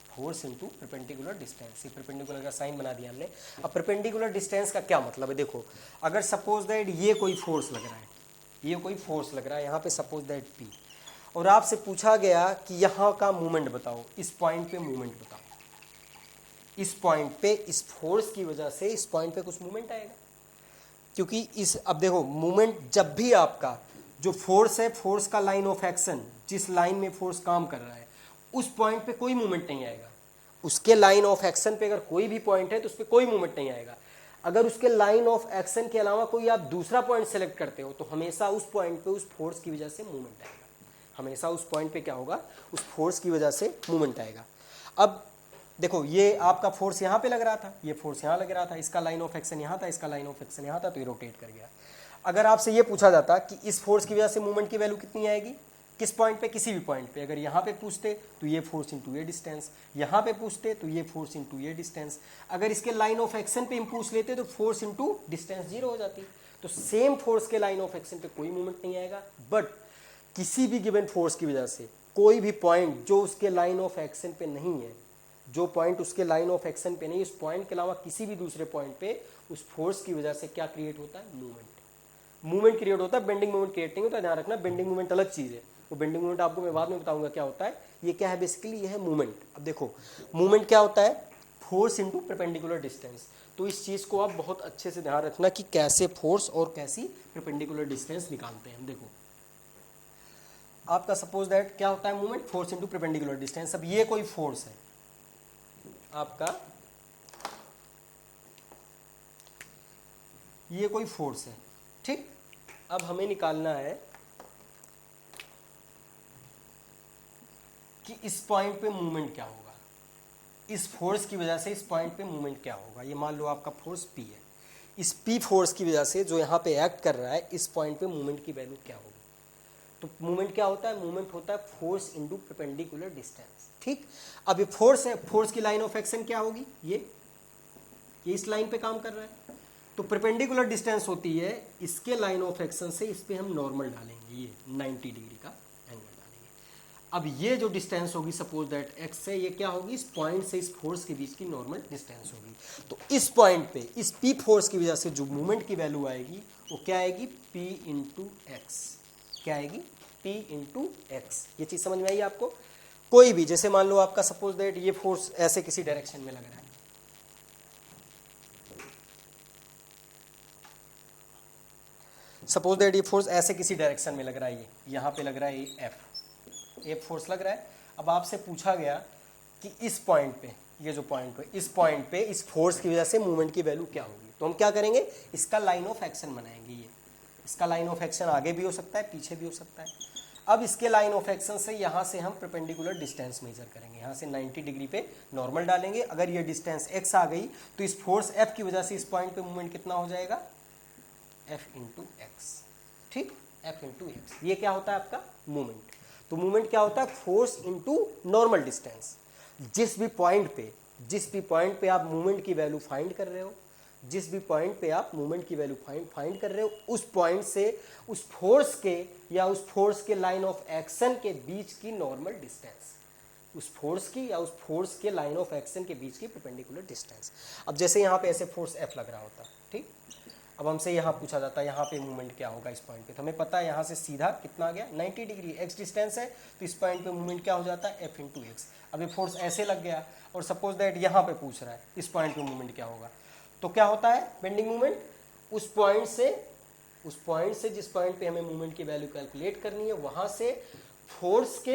force into perpendicular distance. ये परपेंडिकुलर का साइन बना दिया हमने। अब परपेंडिकुलर डिस्टेंस का क्या मतलब है, देखो अगर सपोज दैट ये कोई फोर्स लग रहा है, ये कोई फोर्स लग रहा है यहाँ पे सपोज दैट P, और आपसे पूछा गया कि यहाँ का मूवमेंट बताओ, इस पॉइंट पे मूवमेंट बताओ, इस पॉइंट पे इस फोर्स की वजह से इस पॉइंट पे कुछ मूवमेंट आएगा। क्योंकि अब देखो मूवमेंट जब भी आपका जो फोर्स है, फोर्स का लाइन ऑफ एक्शन, जिस लाइन में फोर्स काम कर रहा है उस पॉइंट पे कोई मूवमेंट नहीं आएगा। उसके लाइन ऑफ एक्शन पे अगर कोई भी पॉइंट है तो उस पर कोई मूवमेंट नहीं आएगा। अगर उसके लाइन ऑफ एक्शन के अलावा कोई आप दूसरा पॉइंट सेलेक्ट करते हो तो हमेशा उस पॉइंट पे उस फोर्स की वजह से मूवमेंट आएगा। हमेशा उस पॉइंट पे क्या होगा, उस फोर्स की वजह से मूवमेंट आएगा। अब देखो ये आपका फोर्स यहाँ पे लग रहा था, ये फोर्स यहाँ लग रहा था, इसका लाइन ऑफ एक्शन यहाँ था, इसका लाइन ऑफ एक्शन यहाँ था, तो ये रोटेट कर गया। अगर आपसे ये पूछा जाता कि इस फोर्स की वजह से मूवमेंट की वैल्यू कितनी आएगी, किस पॉइंट पे, किसी भी पॉइंट पे, अगर यहाँ पे पूछते तो ये फोर्स इंटू ये डिस्टेंस, यहाँ पे पूछते तो ये फोर्स इंटू ये डिस्टेंस, अगर इसके लाइन ऑफ एक्शन पे हम पूछ लेते तो फोर्स इंटू डिस्टेंस जीरो हो जाती। तो सेम फोर्स के लाइन ऑफ एक्शन पे कोई मूवमेंट नहीं आएगा, बट किसी भी गिवन फोर्स की वजह से कोई भी पॉइंट जो उसके लाइन ऑफ एक्शन पे नहीं है, जो पॉइंट उसके लाइन ऑफ एक्शन पे नहीं, उस पॉइंट के अलावा किसी भी दूसरे पॉइंट पे उस फोर्स की वजह से क्या क्रिएट होता है, मूवमेंट क्रिएट होता है। बेंडिंग मूवमेंट क्रिएट नहीं होता, ध्यान रखना। बेंडिंग मूवमेंट अलग चीज है, वो बेंडिंग मूवमेंट आपको मैं बाद में बताऊंगा क्या होता है। ये क्या है, बेसिकली ये है मूवमेंट। अब देखो मूवमेंट क्या होता है, फोर्स इनटू परपेंडिकुलर डिस्टेंस। तो इस चीज़ को आप बहुत अच्छे से ध्यान रखना कि कैसे फोर्स और कैसी परपेंडिकुलर डिस्टेंस निकालते हैं। देखो आपका सपोज दैट क्या होता है movement, force into perpendicular distance. अब ये कोई फोर्स है आपका, ये कोई फोर्स है, ठीक। अब हमें निकालना है कि इस पॉइंट पे मूवमेंट क्या होगा, इस फोर्स की वजह से इस पॉइंट पे मूवमेंट क्या होगा। ये मान लो आपका फोर्स P है, इस P फोर्स की वजह से जो यहाँ पे एक्ट कर रहा है इस पॉइंट पे मूवमेंट की वैल्यू क्या होगी। तो मूवमेंट क्या होता है, मूवमेंट होता है फोर्स इनटू परपेंडिकुलर डिस्टेंस, ठीक। अब ये फोर्स है, फोर्स की लाइन ऑफ एक्शन क्या होगी, ये इस लाइन पे काम कर रहा है, तो परपेंडिकुलर डिस्टेंस होती है इसके लाइन ऑफ एक्शन से इस पे हम नॉर्मल डालेंगे, ये 90 डिग्री का एंगल डालेंगे। अब ये जो डिस्टेंस होगी सपोज दैट x से, ये क्या होगी, इस पॉइंट से इस फोर्स के बीच की नॉर्मल डिस्टेंस होगी। तो इस पॉइंट पे इस p फोर्स की वजह से जो मूवमेंट की वैल्यू आएगी वो क्या आएगी, p इंटू एक्स। क्या आएगी, p इंटू एक्स। ये चीज समझ में आई आपको। कोई भी, जैसे मान लो आपका सपोज दैट ये फोर्स ऐसे किसी डायरेक्शन में लग रहा है, सपोज दैट ये फोर्स ऐसे किसी डायरेक्शन में लग रहा है, ये यहाँ पे लग रहा है, ये एफ फोर्स लग रहा है। अब आपसे पूछा गया कि इस पॉइंट पे, ये जो पॉइंट पे, इस पॉइंट पे इस फोर्स की वजह से मूवमेंट की वैल्यू क्या होगी। तो हम क्या करेंगे, इसका लाइन ऑफ एक्शन बनाएंगे। ये इसका लाइन ऑफ एक्शन आगे भी हो सकता है, पीछे भी हो सकता है। अब इसके लाइन ऑफ एक्शन से यहाँ से हम परपेंडिकुलर डिस्टेंस मेजर करेंगे, यहाँ से 90 डिग्री पे नॉर्मल डालेंगे। अगर ये डिस्टेंस x आ गई तो इस फोर्स F की वजह से इस पॉइंट पे मूवमेंट कितना हो जाएगा, F इंटू एक्स, ठीक, F इंटू एक्स। ये क्या होता है आपका मूवमेंट। तो मूवमेंट क्या होता है, फोर्स इंटू नॉर्मल डिस्टेंस। जिस भी पॉइंट पे आप मूवमेंट की वैल्यू फाइंड कर रहे हो, जिस भी पॉइंट पे आप मूवमेंट की वैल्यू फाइंड कर रहे हो, उस पॉइंट से उस फोर्स के या उस फोर्स के लाइन ऑफ एक्शन के बीच की नॉर्मल डिस्टेंस, उस फोर्स की या उस फोर्स के लाइन ऑफ एक्शन के बीच की परपेंडिकुलर डिस्टेंस। अब जैसे यहाँ पे ऐसे फोर्स F लग रहा होता, ठीक। अब हमसे यहाँ पूछा जाता है यहाँ पे मूवमेंट क्या होगा इस पॉइंट पे, तो हमें पता है यहाँ से सीधा कितना आ गया 90 डिग्री, x डिस्टेंस है, तो इस पॉइंट पे मूवमेंट क्या हो जाता है, F इंटू एक्स। अब ये फोर्स ऐसे लग गया और सपोज दैट यहाँ पे पूछ रहा है इस पॉइंट पे मूवमेंट क्या होगा, तो क्या होता है बेंडिंग मूवमेंट। उस पॉइंट से जिस पॉइंट पे हमें मूवमेंट की वैल्यू कैलकुलेट करनी है, वहां से फोर्स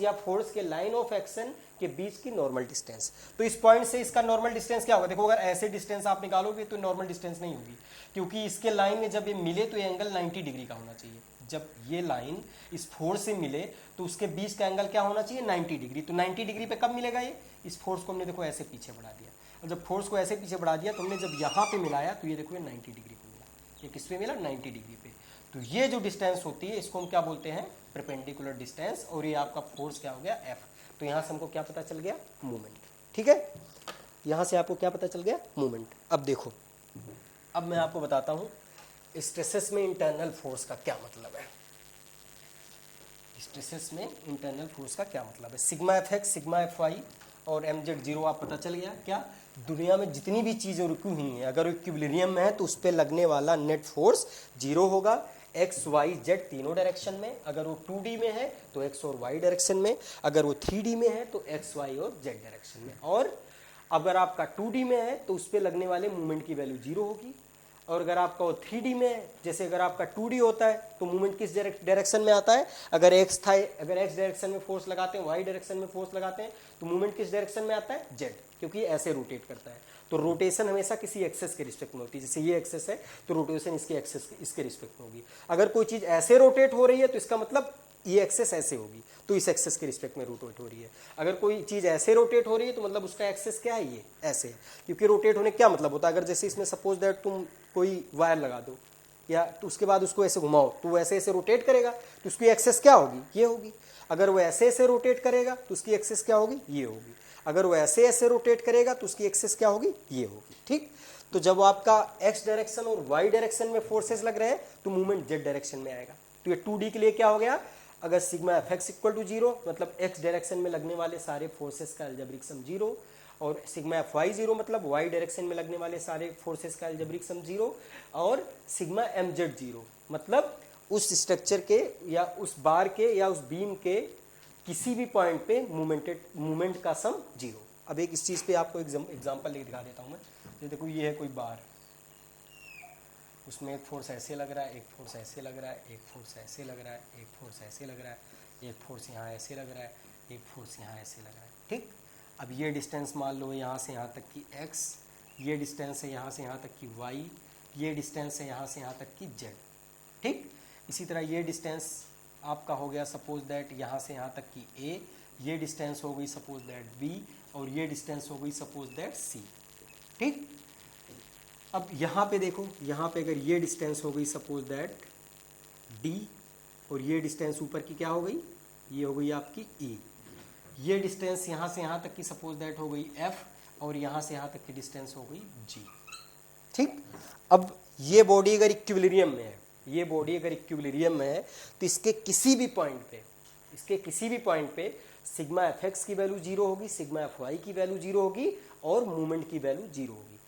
या फोर्स के लाइन ऑफ एक्शन के बीच की नॉर्मल डिस्टेंस। तो इस पॉइंट से इसका नॉर्मल डिस्टेंस क्या होगा, देखो अगर ऐसे डिस्टेंस आप निकालोगे तो नॉर्मल डिस्टेंस नहीं होगी, क्योंकि इसके लाइन में जब ये मिले तो ये एंगल 90 डिग्री का होना चाहिए। जब ये लाइन इस फोर्स से मिले तो उसके बीच का एंगल क्या होना चाहिए, 90 डिग्री। तो 90 डिग्री पे कब मिलेगा ये, इस फोर्स को हमने देखो ऐसे पीछे बढ़ा दिया, और जब फोर्स को ऐसे पीछे बढ़ा दिया तो हमने जब यहाँ पे मिलाया तो ये देखो ये 90 डिग्री पे मिला। ये किस पे मिला, 90 डिग्री पे। तो ये जो डिस्टेंस होती है इसको हम क्या बोलते हैं, परपेंडिकुलर डिस्टेंस। और ये आपका फोर्स क्या हो गया, F। तो यहाँ से हमको क्या पता चल गया, मूवमेंट, ठीक है। यहाँ से आपको क्या पता चल गया, मूवमेंट। अब देखो, अब मैं आपको बताता हूँ स्ट्रेसेस में इंटरनल फोर्स का क्या मतलब है। स्ट्रेसेस में इंटरनल फोर्स का क्या मतलब है, सिग्मा Fx, सिग्मा Fy और mz0 आप पता चल गया। क्या, दुनिया में जितनी भी चीज़ें रुकी हुई हैं अगर वो इक्विलिब्रियम में है तो उस पर लगने वाला नेट फोर्स 0 होगा, x, y, z तीनों डायरेक्शन में। अगर वो 2D में है तो x और y डायरेक्शन में, अगर वो 3D में है तो x, y और z डायरेक्शन में। और अगर आपका 2D में है तो उस पर लगने वाले मूवमेंट की वैल्यू 0 होगी। और अगर आपका वो 3D में है, जैसे अगर आपका 2D होता है तो मूवमेंट किस डायरेक्शन में आता है, अगर x डायरेक्शन में फोर्स लगाते हैं, y डायरेक्शन में फोर्स लगाते हैं तो मूवमेंट किस डायरेक्शन में आता है, z, क्योंकि ऐसे रोटेट करता है। तो रोटेशन हमेशा किसी एक्सेस के रिस्पेक्ट में होती है। जैसे ये एक्सेस है तो रोटेशन इसके रिस्पेक्ट में होगी। अगर कोई चीज़ ऐसे रोटेट हो रही है तो इसका मतलब ये एक्सेस ऐसे होगी, तो इस एक्सेस के रिस्पेक्ट में रोटेट हो रही है। अगर कोई चीज़ ऐसे रोटेट हो रही है तो मतलब उसका एक्सेस क्या है, ये ऐसे है। क्योंकि रोटेट होने क्या मतलब होता है, अगर जैसे इसमें सपोज दैट तुम कोई वायर लगा दो या तो उसके बाद उसको ऐसे घुमाओ तो वो ऐसे ऐसे रोटेट करेगा, तो उसकी एक्सेस क्या होगी, ये होगी। अगर वो ऐसे ऐसे रोटेट करेगा तो उसकी एक्सेस क्या होगी, ये होगी। अगर वो ऐसे ऐसे रोटेट करेगा तो उसकी एक्सेस क्या होगी, ये होगी, ठीक। तो जब आपका x डायरेक्शन और y डायरेक्शन में फोर्सेस लग रहे हैं तो मूवमेंट z डायरेक्शन में आएगा। तो ये 2D के लिए क्या हो गया, अगर सिग्मा Fx इक्वल टू 0 मतलब x डायरेक्शन में लगने वाले सारे फोर्सेस का अलजेब्रिक सम 0, और सिग्मा Fy 0 मतलब y डायरेक्शन में लगने वाले सारे फोर्सेस का अलजेब्रिक सम 0, और सिग्मा Mz 0 मतलब उस स्ट्रक्चर के या उस बार के या उस बीम के किसी भी पॉइंट पे मूवमेंट का सम 0। अब एक इस चीज़ पे आपको एग्जांपल लेके दिखा देता हूँ मैं। ये देखो, ये है कोई बार, उसमें एक फोर्स ऐसे लग रहा है, एक फोर्स ऐसे लग रहा है, एक फोर्स ऐसे लग रहा है, एक फोर्स ऐसे लग रहा है, एक फोर्स यहाँ ऐसे लग रहा है, एक फोर्स यहाँ ऐसे लग रहा है। ठीक, अब ये डिस्टेंस मान लो यहाँ से यहाँ तक की x, ये डिस्टेंस है यहाँ से यहाँ तक की y, ये डिस्टेंस है यहाँ से यहाँ तक की z। ठीक, इसी तरह ये डिस्टेंस आपका हो गया सपोज दैट यहाँ से यहाँ तक की a, ये डिस्टेंस हो गई सपोज दैट b, और ये डिस्टेंस हो गई सपोज दैट c। ठीक, अब यहाँ पे देखो, यहाँ पे अगर ये डिस्टेंस हो गई सपोज दैट d, और ये डिस्टेंस ऊपर की क्या हो गई, ये हो गई आपकी e, ये डिस्टेंस यहाँ से यहाँ तक की सपोज दैट हो गई f, और यहाँ से यहाँ तक की डिस्टेंस हो गई g। ठीक, अब ये बॉडी अगर इक्विलिब्रियम में है, ये बॉडी अगर इक्विलिब्रियम में है, तो इसके किसी भी पॉइंट पे सिग्मा एफ एक्स की वैल्यू 0 होगी, सिग्मा एफ वाई की वैल्यू 0 होगी, और मूवमेंट की वैल्यू 0 होगी।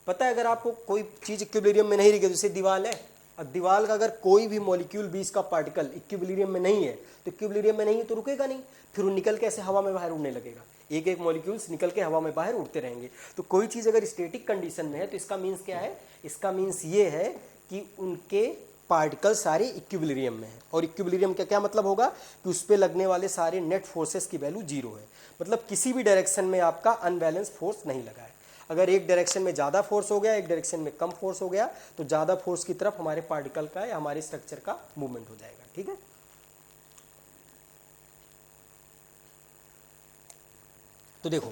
पता है, अगर आपको कोई चीज़ इक्विलिब्रियम में नहीं रही, जैसे दीवार है, अब दीवार का अगर कोई भी मॉलिक्यूल बीच का पार्टिकल इक्विलिब्रियम में नहीं है, तो इक्विलिब्रियम में नहीं है तो रुकेगा नहीं, फिर वो निकल के ऐसे हवा में बाहर उड़ने लगेगा, एक एक मॉलिक्यूल्स निकल के हवा में बाहर उड़ते रहेंगे। तो कोई चीज़ अगर स्टैटिक कंडीशन में है तो इसका मीन्स क्या है, इसका मीन्स ये है कि उनके पार्टिकल सारे इक्विलिब्रियम में है। और इक्विलिब्रियम का क्या मतलब होगा कि उस पर लगने वाले सारे नेट फोर्सेस की वैल्यू 0 है, मतलब किसी भी डायरेक्शन में आपका अनबैलेंस फोर्स नहीं लगा है। अगर एक डायरेक्शन में ज़्यादा फोर्स हो गया, एक डायरेक्शन में कम फोर्स हो गया, तो ज़्यादा फोर्स की तरफ हमारे पार्टिकल का या हमारे स्ट्रक्चर का मूवमेंट हो जाएगा। ठीक है, तो देखो,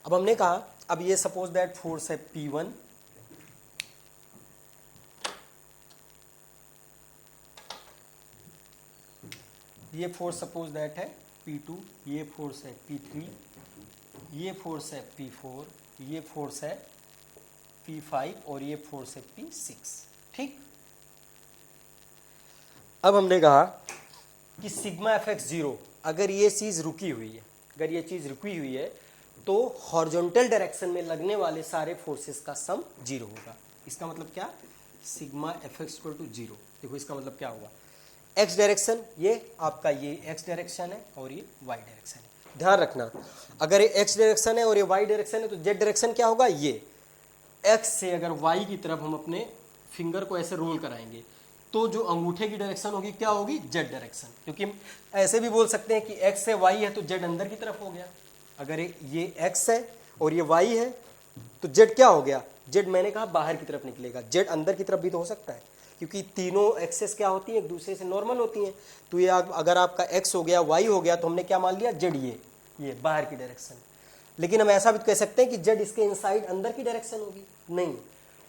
अब हमने कहा, अब ये सपोज दैट फोर्स है P1, ये फोर्स सपोज दैट है P2, ये फोर्स है P3, ये फोर्स है P4, ये फोर्स है P5, और ये फोर्स है P6। ठीक, अब हमने कहा कि सिग्मा एफ एक्स 0, अगर ये चीज़ रुकी हुई है, अगर ये चीज़ रुकी हुई है, तो हॉरिजॉन्टल डायरेक्शन में लगने वाले सारे फोर्सेस का सम 0 होगा। इसका मतलब क्या, sigma F X equal to 0। देखो इसका मतलब क्या होगा, एक्स डायरेक्शन, ये आपका ये एक्स डायरेक्शन है और ये वाई डायरेक्शन है। ध्यान रखना, अगर ये एक्स डायरेक्शन है और ये वाई डायरेक्शन है, तो जेड डायरेक्शन क्या होगा, ये एक्स से अगर वाई की तरफ हम अपने फिंगर को ऐसे रोल कराएंगे, तो जो अंगूठे की डायरेक्शन होगी क्या होगी, जेड डायरेक्शन। क्योंकि ऐसे भी बोल सकते हैं कि एक्स से वाई है तो जेड अंदर की तरफ हो गया। अगर ये एक्स है और ये वाई है तो जेड क्या हो गया, जेड मैंने कहा बाहर की तरफ निकलेगा, जेड अंदर की तरफ भी तो हो सकता है, क्योंकि तीनों एक्सेस क्या होती हैं, एक दूसरे से नॉर्मल होती हैं। तो ये अगर आपका एक्स हो गया, वाई हो गया, तो हमने क्या मान लिया, जेड ये बाहर की डायरेक्शन। लेकिन हम ऐसा भी कह सकते हैं कि जेड इसके इनसाइड अंदर की डायरेक्शन होगी। नहीं,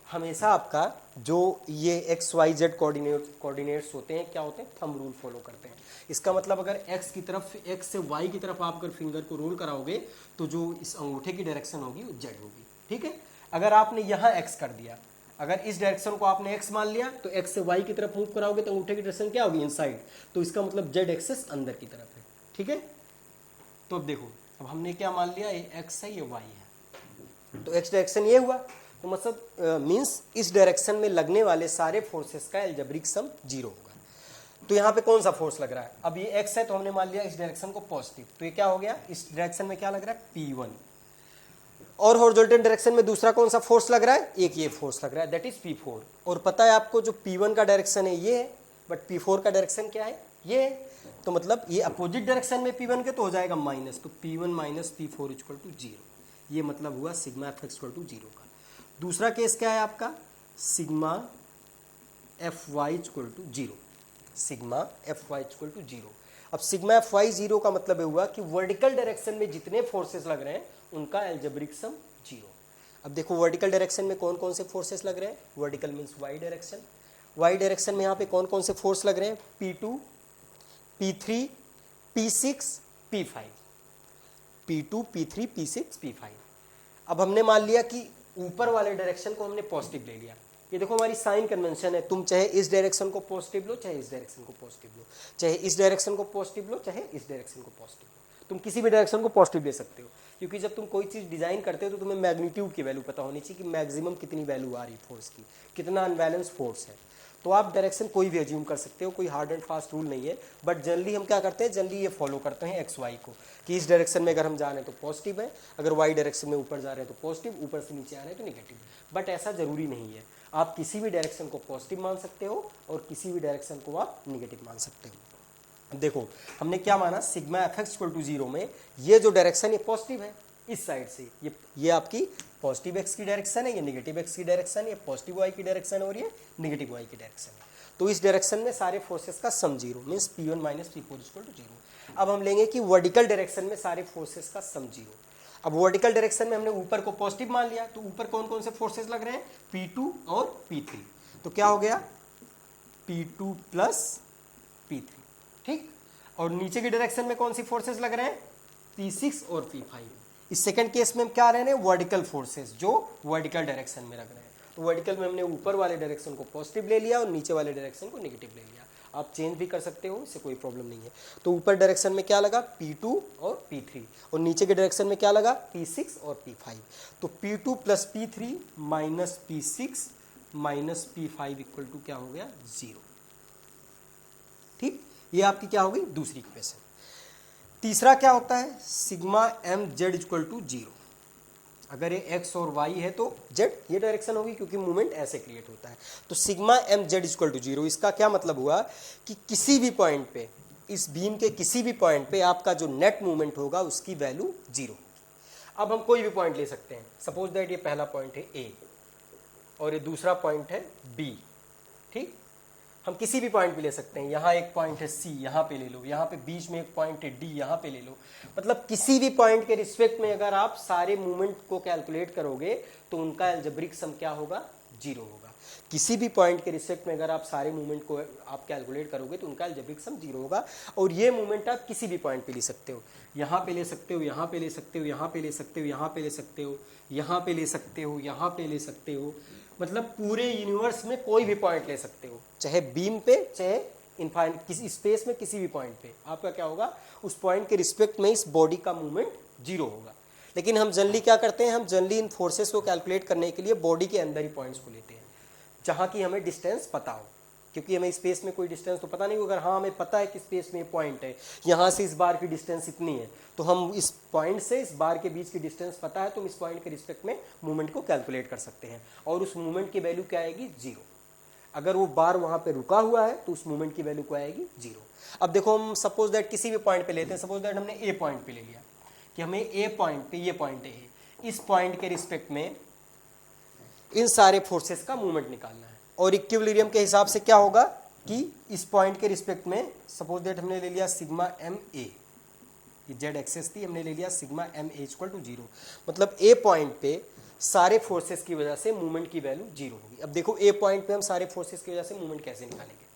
हमेशा आपका जो ये एक्स वाई जेड कोऑर्डिनेट्स होते हैं क्या होते हैं, थंब रूल फॉलो करते हैं। इसका मतलब अगर एक्स की तरफ, एक्स से वाई की तरफ आप अगर फिंगर को रोल कराओगे, तो जो इस अंगूठे की डायरेक्शन होगी वो जेड होगी। ठीक है, अगर आपने यहाँ एक्स कर दिया, अगर इस डायरेक्शन को आपने एक्स मान लिया, तो एक्स से वाई की तरफ मूव कराओगे तो अंगूठे की डायरेक्शन क्या होगी, इनसाइड। तो इसका मतलब जेड एक्सेस अंदर की तरफ है। ठीक है, तो अब देखो, अब हमने क्या मान लिया, ये एक्स है, ये वाई है, तो एक्स डायरेक्शन ये हुआ, तो मतलब मीन्स इस डायरेक्शन में लगने वाले सारे फोर्सेस का एल्जेब्रिक सम 0 होगा। तो यहाँ पे कौन सा फोर्स लग रहा है, अब ये एक्स है तो हमने मान लिया इस डायरेक्शन को पॉजिटिव, तो ये क्या हो गया, इस डायरेक्शन में क्या लग रहा है, P1। और हॉरिजॉन्टल डायरेक्शन में दूसरा कौन सा फोर्स लग रहा है, एक ये फोर्स लग रहा है, दैट इज P4। और पता है आपको जो P1 का डायरेक्शन है ये है, बट P4 का डायरेक्शन क्या है, ये है। तो मतलब ये अपोजिट डायरेक्शन में P1 के तो हो जाएगा माइनस, तो P1 minus P4 equal to 0। ये मतलब हुआ sigma F X equal to 0 का। दूसरा केस क्या है आपका, sigma F Y equal to 0, sigma F Y equal to 0। अब सिग्मा एफ वाई 0 का मतलब हुआ कि वर्टिकल डायरेक्शन में जितने फोर्सेस लग रहे हैं उनका एल्जेब्रिक सम 0। अब देखो वर्टिकल डायरेक्शन में कौन कौन से फोर्सेस लग रहे हैं, vertical means Y direction, Y direction में यहाँ पे कौन कौन से फोर्स लग रहे हैं, P2, P3, P6, P5, P2, P3, P6, P5। अब हमने मान लिया कि ऊपर वाले डायरेक्शन को हमने पॉजिटिव ले लिया। ये देखो हमारी साइन कन्वेंशन है, तुम चाहे इस डायरेक्शन को पॉजिटिव लो, चाहे इस डायरेक्शन को पॉजिटिव लो, चाहे इस डायरेक्शन को पॉजिटिव लो, चाहे इस डायरेक्शन को पॉजिटिव लो, तुम किसी भी डायरेक्शन को पॉजिटिव ले सकते हो। क्योंकि जब तुम कोई चीज़ डिजाइन करते हो तो तुम्हें मैग्नीट्यूड की वैल्यू पता होनी चाहिए कि मैक्सिमम कितनी वैल्यू आ रही है फोर्स की, कितना अनबैलेंस फोर्स है। तो आप डायरेक्शन कोई भी एज्यूम कर सकते हो, कोई हार्ड एंड फास्ट रूल नहीं है, बट जनरली हम क्या करते हैं, जनरली ये फॉलो करते हैं एक्स वाई को, कि इस डायरेक्शन में अगर हम जा रहे हैं तो पॉजिटिव है, अगर वाई डायरेक्शन में ऊपर जा रहे हैं तो पॉजिटिव, ऊपर से नीचे आ रहे हैं तो निगेटिव। बट ऐसा जरूरी नहीं है, आप किसी भी डायरेक्शन को पॉजिटिव मान सकते हो और किसी भी डायरेक्शन को आप निगेटिव मान सकते हो। देखो हमने क्या माना, sigma F X equal to 0 में ये जो डायरेक्शन ये पॉजिटिव है, इस साइड से ये आपकी पॉजिटिव एक्स की डायरेक्शन है, ये निगेटिव एक्स की डायरेक्शन है, ये पॉजिटिव वाई की डायरेक्शन है और ये निगेटिव वाई की डायरेक्शन है। तो इस डायरेक्शन में सारे फोर्सेस का sum 0 means P1 minus P4 equal to 0। अब हम लेंगे कि वर्टिकल डायरेक्शन में सारे फोर्सेस का सम 0। अब वर्टिकल डायरेक्शन में हमने ऊपर को पॉजिटिव मान लिया, तो ऊपर कौन कौन से फोर्सेस लग रहे हैं, P2 और P3। तो क्या हो गया, P2 प्लस P3, ठीक। और नीचे की डायरेक्शन में कौन सी फोर्सेस लग रहे हैं, P6 और P5। इस सेकंड केस में हम क्या रहे हैं, वर्टिकल फोर्सेस जो वर्टिकल डायरेक्शन में लग रहे हैं। तो वर्टिकल में हमने ऊपर वाले डायरेक्शन को पॉजिटिव ले लिया और नीचे वाले डायरेक्शन को नेगेटिव ले लिया। आप चेंज भी कर सकते हो, इससे कोई प्रॉब्लम नहीं है। तो ऊपर डायरेक्शन में क्या लगा, P2 और P3, और नीचे के डायरेक्शन में क्या लगा, P6 और P5। तो P2 plus P3 minus P6 minus P5 equal to क्या हो गया, 0, ठीक। ये आपकी क्या होगी, दूसरी इक्वेशन। तीसरा क्या होता है, sigma M Z equal to 0। अगर ये एक्स और वाई है तो जेड ये डायरेक्शन होगी, क्योंकि मूवमेंट ऐसे क्रिएट होता है। तो sigma M Z equal to 0, इसका क्या मतलब हुआ कि किसी भी पॉइंट पे, इस बीम के किसी भी पॉइंट पे आपका जो नेट मूवमेंट होगा उसकी वैल्यू 0 होगी। अब हम कोई भी पॉइंट ले सकते हैं, सपोज दैट ये पहला पॉइंट है ए और ये दूसरा पॉइंट है बी, ठीक। हम किसी भी पॉइंट पे ले सकते हैं, यहाँ एक पॉइंट है सी, यहाँ पे ले लो, यहाँ पे बीच में एक पॉइंट है डी, यहाँ पे ले लो। मतलब किसी भी पॉइंट के रिस्पेक्ट में अगर आप सारे मूवमेंट को कैलकुलेट करोगे तो उनका एल्जेब्रिक सम क्या होगा, 0 होगा। किसी भी पॉइंट के रिस्पेक्ट में अगर आप सारे मूवमेंट को आप कैलकुलेट करोगे तो उनका एल्जेब्रिक सम 0 होगा। और ये मूवमेंट आप किसी भी पॉइंट पे ले सकते हो, यहाँ पे ले सकते हो, यहाँ पे ले सकते हो, यहाँ पे ले सकते हो, यहाँ पे ले सकते हो, यहाँ पे ले सकते हो, यहाँ पे ले सकते हो। मतलब पूरे यूनिवर्स में कोई भी पॉइंट ले सकते हो, चाहे बीम पे, चाहे इनफाइनाइट किसी स्पेस में किसी भी पॉइंट पे, आपका क्या होगा, उस पॉइंट के रिस्पेक्ट में इस बॉडी का मूवमेंट 0 होगा। लेकिन हम जनरली क्या करते हैं, हम जनरली इन फोर्सेस को कैलकुलेट करने के लिए बॉडी के अंदर ही पॉइंट्स को लेते हैं, जहाँ की हमें डिस्टेंस पता हो, क्योंकि हमें स्पेस में कोई डिस्टेंस तो पता नहीं होगा। अगर हाँ हमें पता है कि स्पेस में पॉइंट है, यहाँ से इस बार की डिस्टेंस इतनी है, तो हम इस पॉइंट से इस बार के बीच की डिस्टेंस पता है तो हम इस पॉइंट के रिस्पेक्ट में मूवमेंट को कैलकुलेट कर सकते हैं। और उस मूवमेंट की वैल्यू क्या आएगी, 0। अगर वो बार वहाँ पे रुका हुआ है तो उस मूवमेंट की वैल्यू क्या आएगी, 0। अब देखो हम सपोज दैट किसी भी पॉइंट पे लेते हैं, सपोज दैट हमने ए पॉइंट पे ले लिया कि हमें ए पॉइंट पे, ये पॉइंट है, इस पॉइंट के रिस्पेक्ट में इन सारे फोर्सेस का मूवमेंट निकालना है। और इक्विलिब्रियम के हिसाब से क्या होगा कि इस पॉइंट के रिस्पेक्ट में सपोज दैट हमने ले लिया सिग्मा एम ए, ये जेड एक्सेस थी, हमने ले लिया sigma M A equal to 0। मतलब ए पॉइंट पे सारे फोर्सेस की वजह से मूवमेंट की वैल्यू 0 होगी। अब देखो ए पॉइंट पे हम सारे फोर्सेस की वजह से मूवमेंट कैसे निकालेंगे,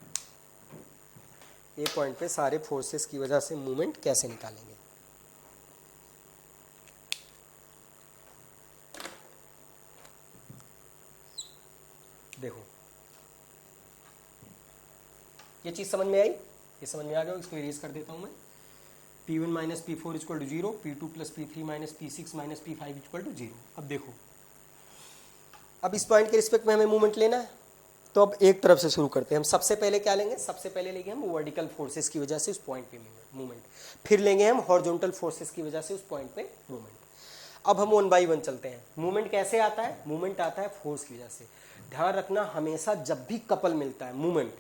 ए पॉइंट पे सारे फोर्सेस की वजह से मूवमेंट कैसे निकालेंगे। देखो ये चीज समझ में आई, ये समझ में आ गया, इसको इरेज कर देता हूं मैं। P1 minus P4 equal to 0, P2 plus P3 minus P6 minus P5 equal to 0। अब देखो, अब इस पॉइंट के रिस्पेक्ट में हमें मूवमेंट लेना है, तो अब एक तरफ से शुरू करते हैं। हम सबसे पहले क्या लेंगे, सबसे पहले लेंगे हम वर्टिकल फोर्सेस की वजह से उस पॉइंट पे मूवमेंट, फिर लेंगे हम हॉरिजॉन्टल फोर्सेस की वजह से उस पॉइंट पे मूवमेंट। अब हम 1 बाई 1 चलते हैं। मूवमेंट कैसे आता है, मूवमेंट आता है फोर्स की वजह से। ध्यान रखना, हमेशा जब भी कपल मिलता है मूवमेंट,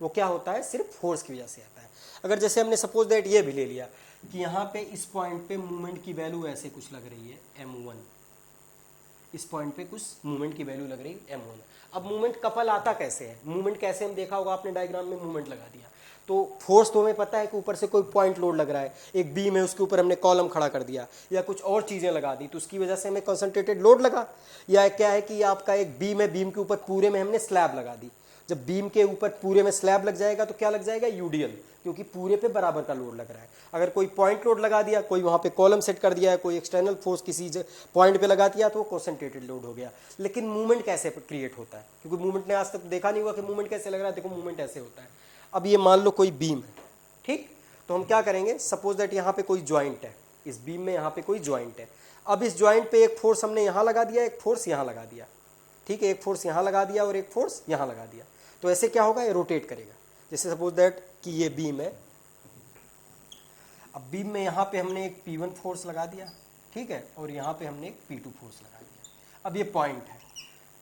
वो क्या होता है, सिर्फ फोर्स की वजह से आता है। अगर जैसे हमने सपोज दैट ये भी ले लिया कि यहाँ पे इस पॉइंट पे मूवमेंट की वैल्यू ऐसे कुछ लग रही है m1, इस पॉइंट पे कुछ मूवमेंट की वैल्यू लग रही है m1। अब मूवमेंट कपल आता कैसे है, मूवमेंट कैसे हम देखा होगा आपने डायग्राम में, मूवमेंट लगा दिया तो फोर्स तो हमें पता है कि ऊपर से कोई पॉइंट लोड लग रहा है, एक बीम है उसके ऊपर हमने कॉलम खड़ा कर दिया या कुछ और चीज़ें लगा दी तो उसकी वजह से हमें कंसंट्रेटेड लोड लगा। या क्या है कि आपका एक बीम है, बीम के ऊपर पूरे में हमने स्लैब लगा दी। जब बीम के ऊपर पूरे में स्लैब लग जाएगा तो क्या लग जाएगा, यूडीएल, क्योंकि पूरे पे बराबर का लोड लग रहा है। अगर कोई पॉइंट लोड लगा दिया, कोई वहाँ पे कॉलम सेट कर दिया है, कोई एक्सटर्नल फोर्स किसी पॉइंट पे लगा दिया तो वो कॉन्सेंट्रेटेड लोड हो गया। लेकिन मूवमेंट कैसे क्रिएट होता है, क्योंकि मूवमेंट ने आज तक देखा नहीं हुआ कि मूवमेंट कैसे लग रहा है। देखो मूवमेंट ऐसे होता है। अब ये मान लो कोई बीम है, ठीक, तो हम क्या करेंगे, सपोज दैट यहाँ पे कोई ज्वाइंट है, इस बीम में यहाँ पे कोई ज्वाइंट है। अब इस ज्वाइंट पे एक फोर्स हमने यहाँ लगा दिया, एक फोर्स यहाँ लगा दिया, ठीक है, एक फोर्स यहाँ लगा दिया और एक फोर्स यहाँ लगा दिया। तो ऐसे क्या होगा, ये रोटेट करेगा। जैसे सपोज दैट कि ये बीम है, अब बीम में यहाँ पे हमने एक P1 फोर्स लगा दिया, ठीक है, और यहाँ पे हमने एक P2 फोर्स लगा दिया। अब ये पॉइंट है,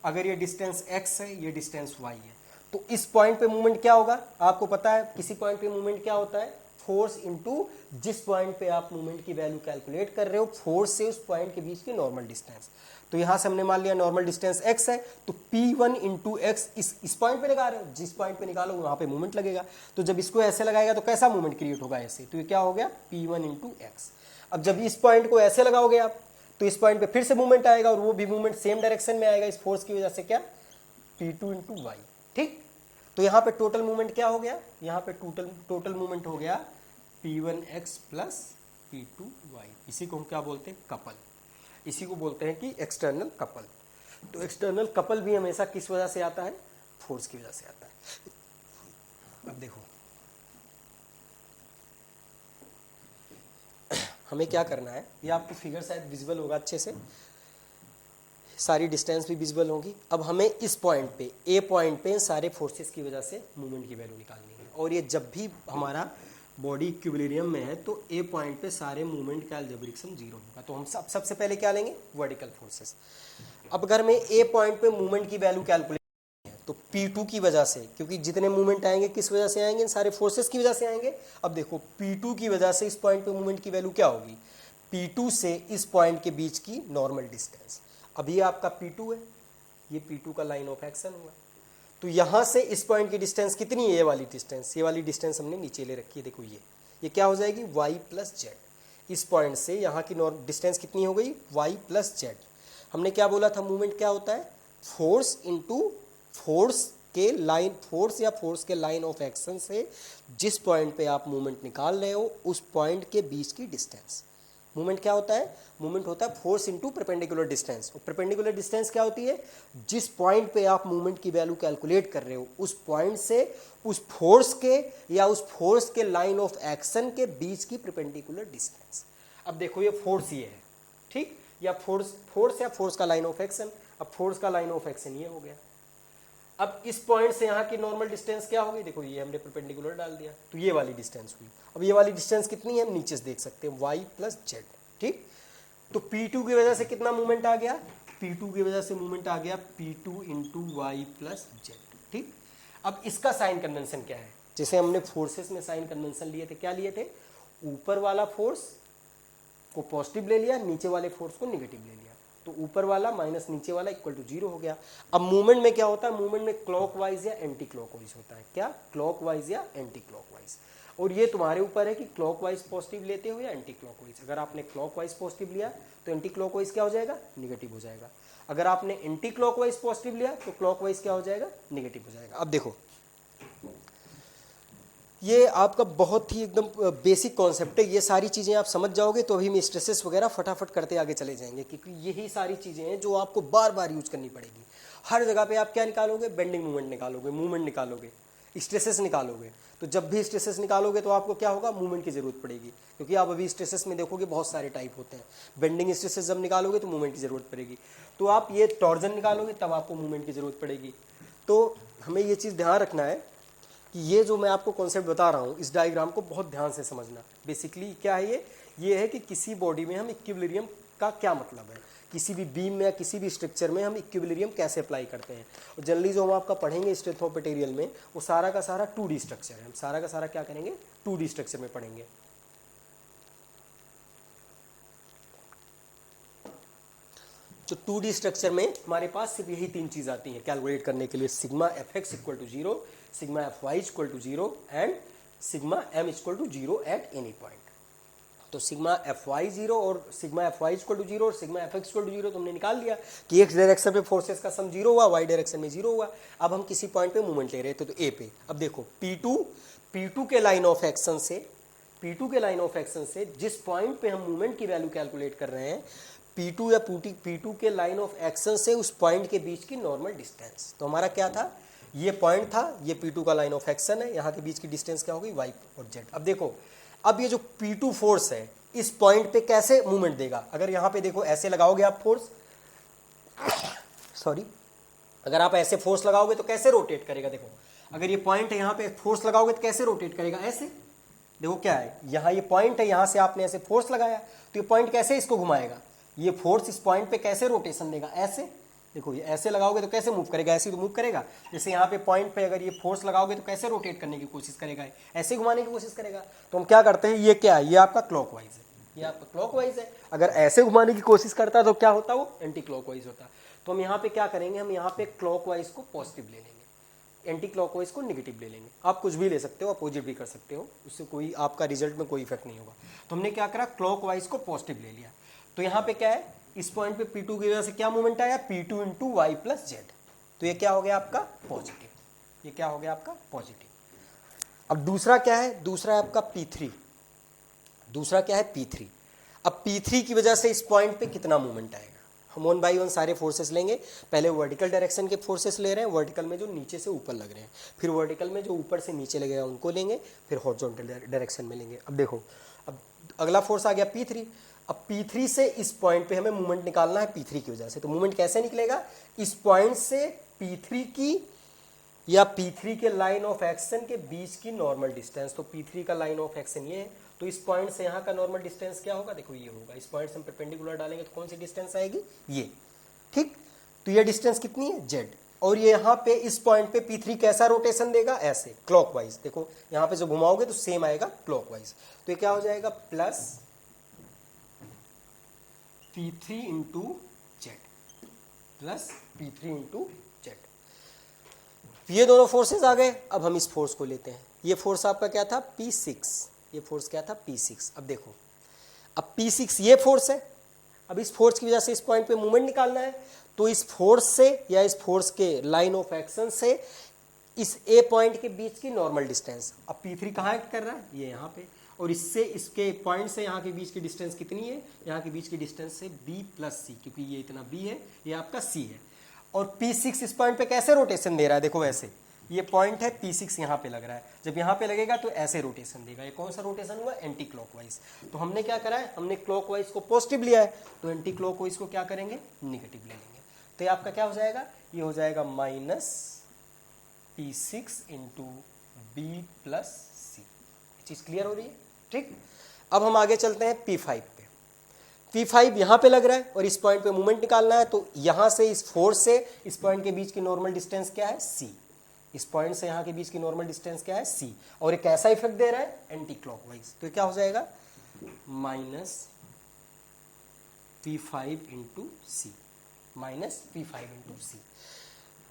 अगर ये डिस्टेंस x है, ये डिस्टेंस y है, तो इस पॉइंट पे मूवमेंट क्या होगा, आपको पता है किसी पॉइंट पे मूवमेंट क्या होता है, फोर्स इनटू जिस पॉइंट पे आप मूवमेंट की वैल्यू कैलकुलेट कर रहे हो, फोर्स से उस पॉइंट के बीच की नॉर्मल डिस्टेंस। तो यहां से हमने मान लिया नॉर्मल डिस्टेंस x है, तो P1 इंटू एक्स इस पॉइंट पे लगा रहे हो, जिस पॉइंट पे निकालो वहां पे मूवमेंट लगेगा। तो जब इसको ऐसे लगाएगा तो कैसा मूवमेंट क्रिएट होगा, ऐसे, तो ये क्या हो गया P1 इंटू एक्स। अब जब इस पॉइंट को ऐसे लगाओगे आप, तो इस पॉइंट पे फिर से मूवमेंट आएगा, और वो भी मूवमेंट सेम डायरेक्शन में आएगा इस फोर्स की वजह से, क्या, P2 इंटू वाई। ठीक, तो यहाँ पे टोटल मूवमेंट क्या हो गया, यहाँ पे टोटल मूवमेंट हो गया P1x प्लस P2y। इसी को हम क्या बोलते हैं, कपल। इसी को बोलते हैं कि एक्सटर्नल कपल। तो एक्सटर्नल कपल भी हमेशा किस वजह से आता है, फोर्स की वजह से आता है। अब देखो हमें क्या करना है, ये आपको फिगर शायद विजुअल होगा अच्छे से, सारी डिस्टेंस भी विजुअल होगी। अब हमें इस पॉइंट पे, ए पॉइंट पे सारे फोर्सेस की वजह से मूवमेंट की वैल्यू निकालनी है, और ये जब भी हमारा बॉडी इक्विलिब्रियम में है तो ए पॉइंट पे सारे मूवमेंट का अलजेब्रिक सम जीरो होगा। तो हम सबसे पहले क्या लेंगे, वर्टिकल फोर्सेस। अब अगर मैं ए पॉइंट पे मूवमेंट की वैल्यू कैलकुलेट है तो P2 की वजह से, क्योंकि जितने मूवमेंट आएंगे किस वजह से आएंगे, सारे फोर्सेस की वजह से आएंगे। अब देखो P2 की वजह से इस पॉइंट पे मूवमेंट की वैल्यू क्या होगी, P2 से इस पॉइंट के बीच की नॉर्मल डिस्टेंस। अब ये आपका P2 है, ये P2 का लाइन ऑफ एक्शन हुआ। तो यहां से इस पॉइंट की डिस्टेंस कितनी है, ये वाली डिस्टेंस, ये वाली डिस्टेंस हमने नीचे ले रखी है। देखो ये क्या हो जाएगी, y प्लस जेड। इस पॉइंट से यहाँ की डिस्टेंस कितनी हो गई, y प्लस जेड। हमने क्या बोला था, मूवमेंट क्या होता है, फोर्स इनटू फोर्स के लाइन, फोर्स या फोर्स के लाइन ऑफ एक्शन से जिस पॉइंट पे आप मूवमेंट निकाल रहे हो उस पॉइंट के बीच की डिस्टेंस। मूवमेंट क्या होता है, मूवमेंट होता है फोर्स इनटू परपेंडिकुलर डिस्टेंस। और परपेंडिकुलर डिस्टेंस क्या होती है, जिस पॉइंट पे आप मूवमेंट की वैल्यू कैलकुलेट कर रहे हो उस पॉइंट से उस फोर्स के या उस फोर्स के लाइन ऑफ एक्शन के बीच की परपेंडिकुलर डिस्टेंस। अब देखो ये फोर्स ये है, ठीक, या फोर्स या फोर्स का लाइन ऑफ एक्शन। अब फोर्स का लाइन ऑफ एक्शन ये हो गया। अब इस पॉइंट से यहाँ की नॉर्मल डिस्टेंस क्या होगी, देखो ये हमने परपेंडिकुलर डाल दिया, तो ये वाली डिस्टेंस हुई। अब ये वाली डिस्टेंस कितनी है, हम नीचे से देख सकते हैं, y प्लस जेड। ठीक, तो P2 की वजह से कितना मूवमेंट आ गया, P2 की वजह से मूवमेंट आ गया P2 into Y plus Z. ठीक, अब इसका साइन कन्वेंशन क्या है, जैसे हमने फोर्सेस में साइन कन्वेंशन लिए थे, क्या लिए थे, ऊपर वाला फोर्स को पॉजिटिव ले लिया, नीचे वाले फोर्स को निगेटिव ले लिया, तो ऊपर वाला माइनस नीचे वाला इक्वल टू जीरो हो गया। अब मूवमेंट में क्या होता है, मूवमेंट में क्लॉकवाइज या एंटी क्लॉकवाइज होता है, क्या, क्लॉकवाइज या एंटी क्लॉकवाइज। और ये तुम्हारे ऊपर है कि क्लॉकवाइज पॉजिटिव लेते हो या एंटी क्लॉकवाइज। अगर आपने क्लॉकवाइज पॉजिटिव लिया तो एंटी क्लॉकवाइज क्या हो जाएगा, निगेटिव हो जाएगा। अगर आपने एंटी क्लॉकवाइज पॉजिटिव लिया तो क्लॉकवाइज क्या हो जाएगा, निगेटिव हो जाएगा। अब देखो ये आपका बहुत ही एकदम बेसिक कॉन्सेप्ट है, ये सारी चीज़ें आप समझ जाओगे तो अभी हम स्ट्रेसेस वगैरह फटाफट करते आगे चले जाएंगे, क्योंकि यही सारी चीज़ें हैं जो आपको बार बार यूज करनी पड़ेगी। हर जगह पे आप क्या निकालोगे, बेंडिंग मूवमेंट निकालोगे, मूवमेंट निकालोगे, स्ट्रेसेस निकालोगे। तो जब भी स्ट्रेसेस निकालोगे तो आपको क्या होगा, मूवमेंट की जरूरत पड़ेगी, क्योंकि आप अभी स्ट्रेसेस में देखोगे बहुत सारे टाइप होते हैं। बेंडिंग स्ट्रेसेस जब निकालोगे तो मूवमेंट की जरूरत पड़ेगी, तो आप ये टॉर्जन निकालोगे तब आपको मूवमेंट की जरूरत पड़ेगी। तो हमें ये चीज़ ध्यान रखना है कि ये जो मैं आपको कॉन्सेप्ट बता रहा हूँ इस डायग्राम को बहुत ध्यान से समझना। बेसिकली क्या है ये है कि किसी बॉडी में हम इक्विलिब्रियम का क्या मतलब है, किसी भी बीम में या किसी भी स्ट्रक्चर में हम इक्विलिब्रियम कैसे अप्लाई करते हैं। और जनरली जो हम आपका पढ़ेंगे स्ट्रेंथ ऑफ मटेरियल में वो सारा का सारा 2D स्ट्रक्चर है, हम सारा का सारा क्या करेंगे, 2D स्ट्रक्चर में पढ़ेंगे। तो 2D स्ट्रक्चर में हमारे पास सिर्फ यही तीन चीज आती हैं कैलकुलेट करने के लिए, sigma F X equal to zero, sigma F Y equal to zero and sigma M equal to zero at any point. तो सिग्मा एफ वाई जीरो और sigma F Y equal to zero और sigma F X equal to zero तुमने निकाल लिया कि X direction पे forces का sum zero हुआ, वाई डायरेक्शन में जीरो हुआ। अब हम किसी पॉइंट पे मूवमेंट ले रहे थे तो ए पे। अब देखो P2 के लाइन ऑफ एक्शन से, P2 के लाइन ऑफ एक्शन से जिस पॉइंट पे हम मूवमेंट की वैल्यू कैलकुलेट कर रहे हैं, P2 या P2 के लाइन ऑफ एक्शन से उस पॉइंट के बीच की नॉर्मल डिस्टेंस। तो हमारा क्या था, ये पॉइंट था, ये P2 का लाइन ऑफ एक्शन है, यहाँ के बीच की डिस्टेंस क्या होगी, y और z। अब देखो अब ये जो P2 फोर्स है इस पॉइंट पे कैसे मूवमेंट देगा। अगर यहाँ पे देखो ऐसे लगाओगे आप फोर्स, सॉरी, अगर आप ऐसे फोर्स लगाओगे तो कैसे रोटेट करेगा। देखो अगर ये पॉइंट है यहाँ पे फोर्स लगाओगे तो कैसे रोटेट करेगा, ऐसे। देखो क्या है, यहाँ ये पॉइंट है, यहाँ से आपने ऐसे फोर्स लगाया तो ये पॉइंट कैसे इसको घुमाएगा, ये फोर्स इस पॉइंट पे कैसे रोटेशन देगा, ऐसे। देखो ये ऐसे लगाओगे तो कैसे मूव करेगा, ऐसे तो मूव करेगा। जैसे यहाँ पे पॉइंट पे अगर ये फोर्स लगाओगे तो कैसे रोटेट करने की कोशिश करेगा, ऐसे घुमाने की कोशिश करेगा। तो हम क्या करते हैं, ये क्या है, ये आपका क्लॉकवाइज है, ये आपका क्लॉकवाइज है। अगर ऐसे घुमाने की कोशिश करता है तो क्या होता है, वो एंटी क्लॉकवाइज होता है। तो हम यहाँ पे क्या करेंगे, हम यहाँ पे क्लॉकवाइज को पॉजिटिव ले लेंगे, एंटी क्लॉकवाइज को नेगेटिव ले लेंगे। आप कुछ भी ले सकते हो, अपोजिट भी कर सकते हो, उससे कोई आपका रिजल्ट में कोई इफेक्ट नहीं होगा। तो हमने क्या करा, क्लॉकवाइज को पॉजिटिव ले लिया। तो यहाँ पे क्या है, इस पॉइंट पे P2 की वजह से क्या मूवमेंट आया, P2 into Y plus Z. तो ये क्या हो गया आपका पॉजिटिव, ये क्या हो गया आपका पॉजिटिव। अब दूसरा क्या है, दूसरा है आपका P3, दूसरा क्या है P3। अब P3 की वजह से इस पॉइंट पे कितना मूवमेंट आएगा, हम वन बाई वन सारे फोर्सेस लेंगे। पहले वर्टिकल डायरेक्शन के फोर्सेस ले रहे हैं, वर्टिकल में जो नीचे से ऊपर लग रहे हैं, फिर वर्टिकल में जो ऊपर से नीचे लगेगा उनको लेंगे, फिर हॉरिजॉन्टल डायरेक्शन में लेंगे। अब देखो, अब अगला फोर्स आ गया P3। अब P3 से इस पॉइंट पे हमें मूवमेंट निकालना है P3 की वजह से। तो मूवमेंट कैसे निकलेगा, इस पॉइंट से P3 की या P3 के लाइन ऑफ एक्शन के बीच की नॉर्मल डिस्टेंस। तो P3 का लाइन ऑफ एक्शन ये है, तो इस पॉइंट से यहाँ का नॉर्मल डिस्टेंस क्या होगा, देखो ये होगा। इस पॉइंट से हम परपेंडिकुलर डालेंगे तो कौन सी डिस्टेंस आएगी, ये, ठीक। तो ये डिस्टेंस कितनी है, Z। और ये यहाँ पे इस पॉइंट पे P3 कैसा रोटेशन देगा, ऐसे क्लॉकवाइज। देखो यहाँ पे जो घुमाओगे तो सेम आएगा क्लॉकवाइज। तो ये क्या हो जाएगा, plus P3 into Z, plus P3 into Z. ये दोनों फोर्सेस आ गए। अब हम इस फोर्स को लेते हैं। ये फोर्स आपका क्या था, P6, ये फोर्स क्या था, P6। अब देखो, अब P6 ये फोर्स है। अब इस फोर्स की वजह से इस पॉइंट पे मूवमेंट निकालना है, तो इस फोर्स से या इस फोर्स के लाइन ऑफ एक्शन से इस ए पॉइंट के बीच की नॉर्मल डिस्टेंस। अब P3 कहाँ एक्ट कर रहा है, ये यहाँ पे, और इससे इसके पॉइंट से यहाँ के बीच की डिस्टेंस कितनी है, यहाँ के बीच की डिस्टेंस से B प्लस C, क्योंकि ये इतना B है, ये आपका C है। और P6 इस पॉइंट पे कैसे रोटेशन दे रहा है, देखो ऐसे, ये पॉइंट है P6 यहाँ पे लग रहा है, जब यहाँ पे लगेगा तो ऐसे रोटेशन देगा। ये कौन सा रोटेशन हुआ, एंटी क्लॉकवाइज। तो हमने क्या करा है, हमने क्लॉकवाइज को पॉजिटिव लिया है, तो एंटी क्लॉकवाइज को क्या करेंगे, निगेटिव ले लेंगे। तो ये आपका क्या हो जाएगा, ये हो जाएगा minus P6 into B plus C। चीज क्लियर हो रही है, ठीक। अब हम आगे चलते हैं P5 पे। P5 यहाँ पे लग रहा है और इस पॉइंट पे मूवमेंट निकालना है, तो यहाँ से इस फोर्स से इस पॉइंट के बीच की नॉर्मल डिस्टेंस क्या है, C। इस पॉइंट से यहाँ के बीच की नॉर्मल डिस्टेंस क्या है, C। और ये कैसा इफेक्ट दे रहा है, एंटी क्लॉकवाइज। तो क्या हो जाएगा, minus P5 into C, minus P5 into C।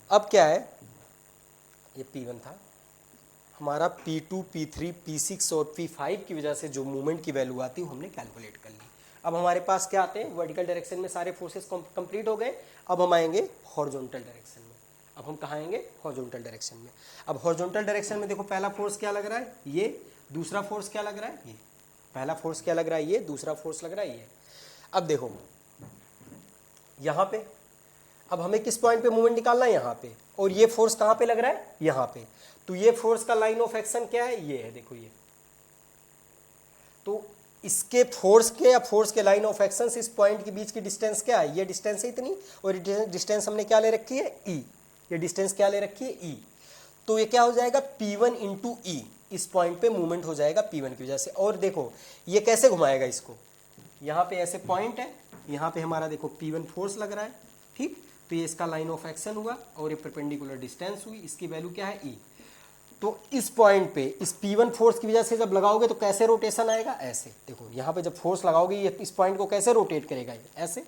अब क्या है, ये P1 था हमारा, P2, P3, P6 और P5 की वजह से जो मूवमेंट की वैल्यू आती है वो हमने कैलकुलेट कर ली। अब हमारे पास क्या आते हैं, वर्टिकल डायरेक्शन में सारे फोर्सेस कंप्लीट हो गए। अब हम आएंगे हॉरिजॉन्टल डायरेक्शन में। अब हम कहाँ आएंगे, हॉरिजॉन्टल डायरेक्शन में। अब हॉरिजॉन्टल डायरेक्शन में देखो, पहला फोर्स क्या लग रहा है, ये। दूसरा फोर्स क्या लग रहा है, ये। पहला फोर्स क्या लग रहा है, ये। दूसरा फोर्स लग रहा है, ये। अब देखो यहाँ पे, अब हमें किस पॉइंट पे मूवमेंट निकालना है, यहाँ पे। और ये फोर्स कहाँ पे लग रहा है, यहाँ पे। तो ये फोर्स का लाइन ऑफ एक्शन क्या है, ये है, देखो ये। तो इसके फोर्स के या फोर्स के लाइन ऑफ एक्शन से इस पॉइंट के बीच की डिस्टेंस क्या है, ये डिस्टेंस है इतनी, और डिस्टेंस हमने क्या ले रखी है, E। ये डिस्टेंस क्या ले रखी है, E। तो ये क्या हो जाएगा, P1 इंटू E। इस पॉइंट पे मूवमेंट हो जाएगा P1 की वजह से। और देखो ये कैसे घुमाएगा इसको, यहाँ पे ऐसे पॉइंट है, यहाँ पे हमारा देखो P1 फोर्स लग रहा है, ठीक। तो ये इसका लाइन ऑफ एक्शन हुआ और ये परपेंडिकुलर डिस्टेंस हुई, इसकी वैल्यू क्या है, E। तो इस पॉइंट पे इस P1 फोर्स की वजह से जब लगाओगे तो कैसे रोटेशन आएगा, ऐसे। देखो यहाँ पे जब फोर्स लगाओगे ये इस पॉइंट को कैसे रोटेट करेगा, ये ऐसे।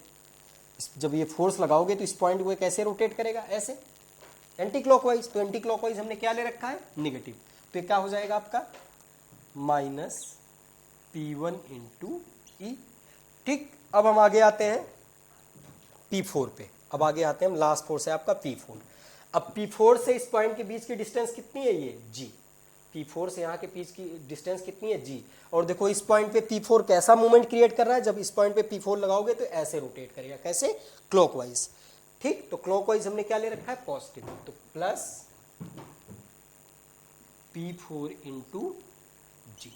जब ये फोर्स लगाओगे तो इस पॉइंट को कैसे रोटेट करेगा, ऐसे, एंटी क्लॉकवाइज। तो एंटी क्लॉकवाइज हमने क्या ले रखा है, निगेटिव। तो ये क्या हो जाएगा आपका, माइनस P1 इंटू E, ठीक। अब हम आगे आते हैं P4 पे। अब आगे आते हैं हम, लास्ट फोर्स है आपका P4। अब P4 से इस पॉइंट के बीच की डिस्टेंस कितनी है, ये G। P4 से यहाँ के बीच की डिस्टेंस कितनी है, G। और देखो इस पॉइंट पे P4 कैसा मूवमेंट क्रिएट कर रहा है, जब इस पॉइंट पे P4 लगाओगे तो ऐसे रोटेट करेगा, कैसे, क्लॉकवाइज, ठीक। तो क्लॉकवाइज हमने क्या ले रखा है, पॉजिटिव। तो प्लस P4 इंटू G।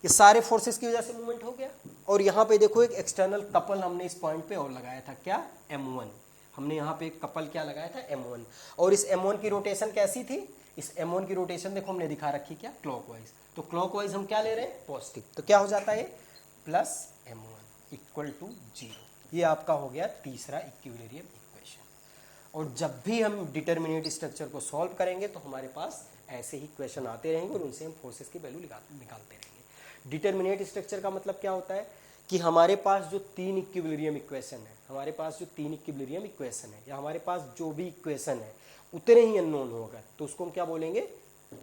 ये सारे फोर्सेस की वजह से मूवमेंट हो गया। और यहाँ पे देखो एक एक्सटर्नल कपल हमने इस पॉइंट पे और लगाया था, क्या, M1। हमने यहाँ पे एक कपल क्या लगाया था, M1। और इस M1 की रोटेशन कैसी थी, इस m1 की रोटेशन देखो हमने दिखा रखी क्या, क्लॉकवाइज, तो क्लॉकवाइज हम क्या ले रहे हैं, पॉजिटिव, तो क्या हो जाता है प्लस m1 इक्वल टू 0। ये आपका हो गया तीसरा इक्विलिब्रियम इक्वेशन। और जब भी हम डिटर्मिनेट स्ट्रक्चर को सॉल्व करेंगे तो हमारे पास ऐसे ही क्वेश्चन आते रहेंगे और उनसे हम फोर्सेस की वैल्यू निकालते रहेंगे। डिटर्मिनेट स्ट्रक्चर का मतलब क्या होता है कि हमारे पास जो तीन इक्विलिब्रियम इक्वेशन है, हमारे पास जो तीन इक्विलिब्रियम इक्वेशन है, या हमारे पास जो भी इक्वेशन है उतने ही अननोन होगा, तो उसको हम क्या बोलेंगे,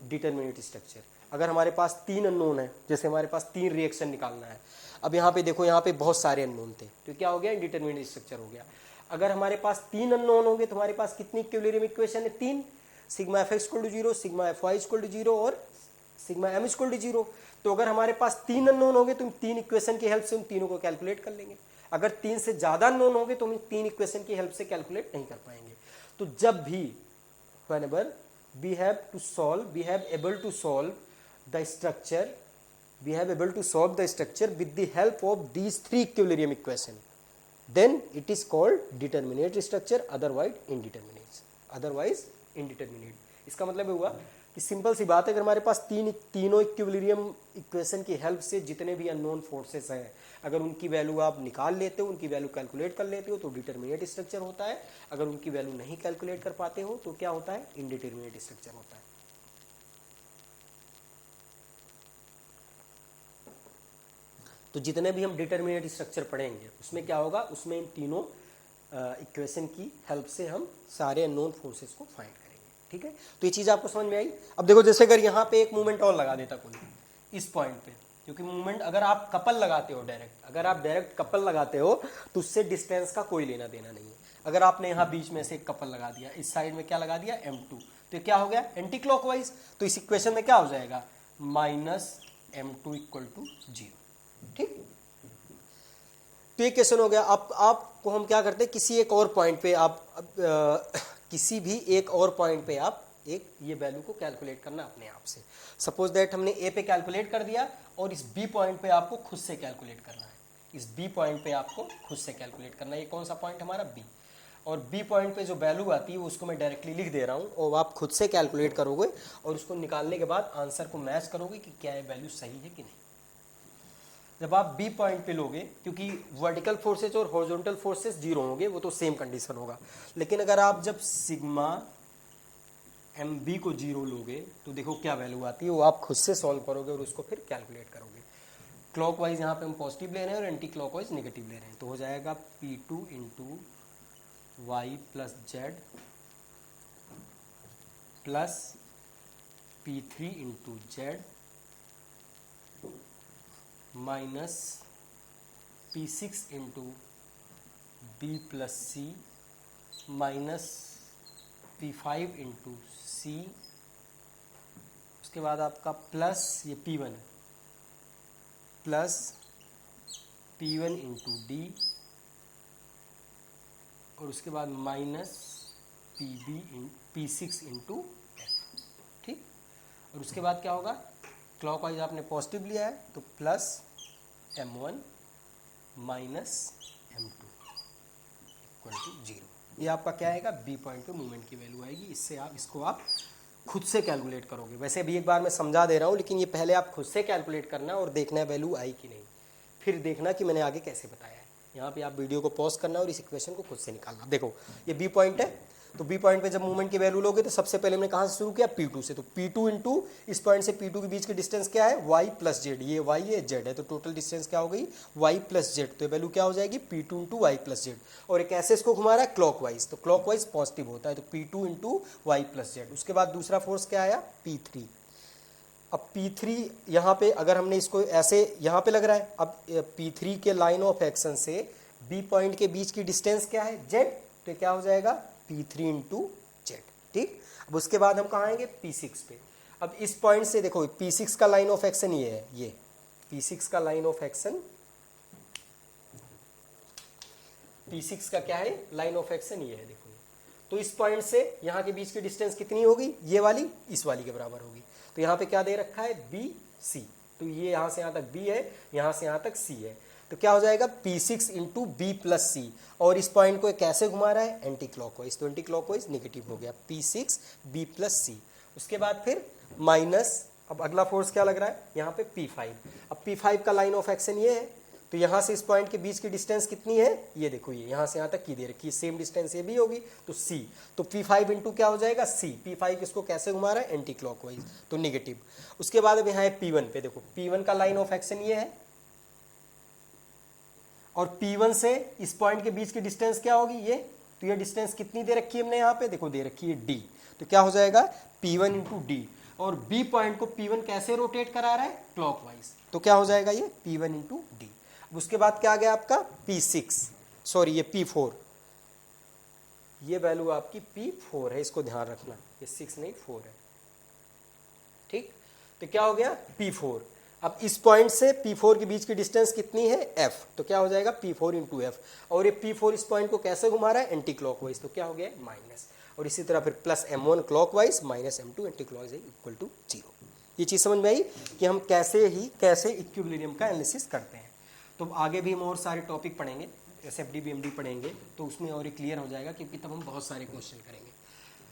डिटर्मिनेट स्ट्रक्चर। अगर हमारे पास तीन अननोन है, जैसे हमारे पास तीन रिएक्शन निकालना है, अब यहाँ पे देखो यहाँ पे बहुत सारे अननोन थे, तो क्या हो गया, इंडिटरमिनेट स्ट्रक्चर हो गया। अगर हमारे पास तीन अननोन होंगे तो हमारे पास कितनी इक्विलिब्रियम इक्वेशन है, तीन, sigma F X equal to 0, sigma F Y equal to 0 और सिग्मा एम इक्वल टू 0। तो अगर हमारे पास तीन अननोन होंगे तो हम तीन इक्वेशन की हेल्प से उन तीनों को कैलकुलेट कर लेंगे। अगर तीन से ज्यादा अननोन होंगे तो हम तीन इक्वेशन की हेल्प से कैलकुलेट नहीं कर पाएंगे। तो जब भी whenever we have able to solve the structure with the help of these three equilibrium equation, then it is called determinate structure, otherwise indeterminate। इसका मतलब हुआ कि सिंपल सी बात है, अगर हमारे पास तीनों इक्विलिब्रियम इक्वेशन की हेल्प से जितने भी अननोन फोर्सेस हैं, अगर उनकी वैल्यू आप निकाल लेते हो, उनकी वैल्यू कैलकुलेट कर लेते हो तो डिटर्मिनेट स्ट्रक्चर होता है। अगर उनकी वैल्यू नहीं कैलकुलेट कर पाते हो तो क्या होता है, इनडिटर्मिनेट स्ट्रक्चर होता है। तो जितने भी हम डिटर्मिनेट स्ट्रक्चर पढ़ेंगे उसमें क्या होगा, उसमें इन तीनों इक्वेशन की हेल्प से हम सारे अननोन फोर्सेस को फाइंड करेंगे। ठीक है, तो ये चीज आपको समझ में आई। अब देखो जैसे अगर यहाँ पे एक मूवमेंट और लगा देता कोई इस पॉइंट पे, क्योंकि मूवमेंट अगर आप कपल लगाते हो डायरेक्ट, अगर आप डायरेक्ट कपल लगाते हो तो उससे डिस्टेंस का कोई लेना देना नहीं है। अगर आपने यहाँ बीच में से एक कपल लगा दिया, इस साइड में क्या लगा दिया, m2, तो क्या हो गया, एंटी क्लॉकवाइज, तो इस इक्वेशन में क्या हो जाएगा, माइनस m2 इक्वल टू 0। ठीक, तो ये क्वेश्चन हो गया। आपको हम क्या करते हैं, किसी एक और पॉइंट पे आप किसी भी एक और पॉइंट पे आप एक ये वैल्यू को कैलकुलेट करना अपने आप से। सपोज दैट हमने ए पे कैलकुलेट कर दिया और इस बी पॉइंट पे आपको खुद से कैलकुलेट करना है। इस बी पॉइंट पे आपको खुद से कैलकुलेट करना है। ये कौन सा पॉइंट हमारा, बी, और बी पॉइंट पे जो वैल्यू आती है उसको मैं डायरेक्टली लिख दे रहा हूँ और आप खुद से कैलकुलेट करोगे और उसको निकालने के बाद आंसर को मैच करोगे कि क्या ये वैल्यू सही है कि नहीं। जब आप बी पॉइंट पे लोगे, क्योंकि वर्टिकल फोर्सेज और हॉरिजॉन्टल फोर्सेज जीरो होंगे, वो तो सेम कंडीशन होगा, लेकिन अगर आप जब सिग्मा एम बी को जीरो लोगे तो देखो क्या वैल्यू आती है, वो आप खुद से सॉल्व करोगे और उसको फिर कैलकुलेट करोगे। क्लॉकवाइज यहाँ पे हम पॉजिटिव ले रहे हैं और एंटी क्लॉकवाइज नेगेटिव ले रहे हैं, तो हो जाएगा P2 into Y plus Z plus P3 into Z minus P6 into B plus C minus P5 into C, उसके बाद आपका प्लस ये P1 plus P1 into D, और उसके बाद माइनस P6 इंटू एफ। ठीक, और उसके बाद क्या होगा, क्लॉकवाइज आपने पॉजिटिव लिया है तो plus m1 minus m2 equal to 0। ये आपका क्या आएगा, बी पॉइंट पे मूवमेंट की वैल्यू आएगी। इससे आप इसको आप खुद से कैलकुलेट करोगे। वैसे अभी एक बार मैं समझा दे रहा हूँ, लेकिन ये पहले आप खुद से कैलकुलेट करना और देखना है वैल्यू आई कि नहीं, फिर देखना कि मैंने आगे कैसे बताया है। यहाँ पे आप वीडियो को पॉज करना और इस इक्वेशन को खुद से निकालना। देखो ये बी पॉइंट है, तो बी पॉइंट पे जब मूवमेंट की वैल्यू लोगे तो सबसे पहले हमने कहाँ से शुरू किया, P2 से। तो P2 इंटू इस पॉइंट से P2 के बीच की डिस्टेंस क्या है, y प्लस जेड, ये y है z है, तो टोटल डिस्टेंस क्या हो गई, y प्लस जेड, तो वैल्यू क्या हो जाएगी, P2 into Y plus Z. और एक ऐसे इसको घुमा रहा है क्लॉकवाइज, तो क्लॉकवाइज पॉजिटिव होता है, तो P2 into Y plus Z. उसके बाद दूसरा फोर्स क्या आया, P3। अब P3 यहाँ पे अगर हमने इसको ऐसे यहाँ पे लग रहा है, अब P3 के लाइन ऑफ एक्शन से B पॉइंट के बीच की डिस्टेंस क्या है, Z, तो क्या हो जाएगा P3 इंटू जेड। ठीक, अब उसके बाद हम कहाँ आएंगे, P6 पे। अब इस पॉइंट से देखो P6 का लाइन ऑफ एक्शन ये है, ये P6 का लाइन ऑफ एक्शन, P6 का क्या है, लाइन ऑफ एक्शन ये है, देखो। तो इस पॉइंट से यहाँ के बीच की डिस्टेंस कितनी होगी, ये वाली इस वाली के बराबर होगी। तो यहाँ पे क्या दे रखा है, BC, तो ये यहाँ से यहाँ तक B है, यहाँ से यहाँ तक C है, तो क्या हो जाएगा P6 इंटू बी प्लस सी। और इस पॉइंट को कैसे घुमा रहा है, एंटी क्लॉकवाइज, तो एंटी क्लॉकवाइज नेगेटिव हो गया, P6 B प्लस सी। उसके बाद फिर माइनस, अब अगला फोर्स क्या लग रहा है यहाँ पे P5। अब P5 का लाइन ऑफ एक्शन ये है, तो यहाँ से इस पॉइंट के बीच की डिस्टेंस कितनी है, ये देखो, ये यहाँ से यहाँ तक की दे रखी है, सेम डिस्टेंस ये भी होगी, तो C, तो P5 इंटू क्या हो जाएगा C। P5 इसको कैसे घुमा रहा है, एंटी क्लॉकवाइज, तो निगेटिव। उसके बाद अब यहाँ है P1 पे, देखो P1 का लाइन ऑफ एक्शन ये है, और P1 से इस पॉइंट के बीच की डिस्टेंस क्या होगी, ये, तो ये डिस्टेंस कितनी दे रखी है हमने यहाँ पे, देखो दे रखी है D, तो क्या हो जाएगा P1 इंटू D। और B पॉइंट को P1 कैसे रोटेट करा रहा है, क्लॉकवाइज, तो क्या हो जाएगा ये P1 इंटू D। उसके बाद क्या आ गया आपका P6, सॉरी ये P4, ये वैल्यू आपकी P4 है, इसको ध्यान रखना, ये 6 नहीं 4 है, ठीक। तो क्या हो गया P4। अब इस पॉइंट से P4 के बीच की डिस्टेंस कितनी है F, तो क्या हो जाएगा P4 इंटू F। और ये P4 इस पॉइंट को कैसे घुमा रहा है, एंटी क्लॉकवाइज, तो क्या हो गया माइनस। और इसी तरह फिर plus M1 clockwise minus M2 anticlockwise equal to 0। ये चीज़ समझ में आई कि हम कैसे इक्विलिब्रियम का एनालिसिस करते हैं। तो आगे भी हम और सारे टॉपिक पढ़ेंगे, SFD BMD पढ़ेंगे, तो उसमें और क्लियर हो जाएगा, क्योंकि तब हम बहुत सारे क्वेश्चन करेंगे।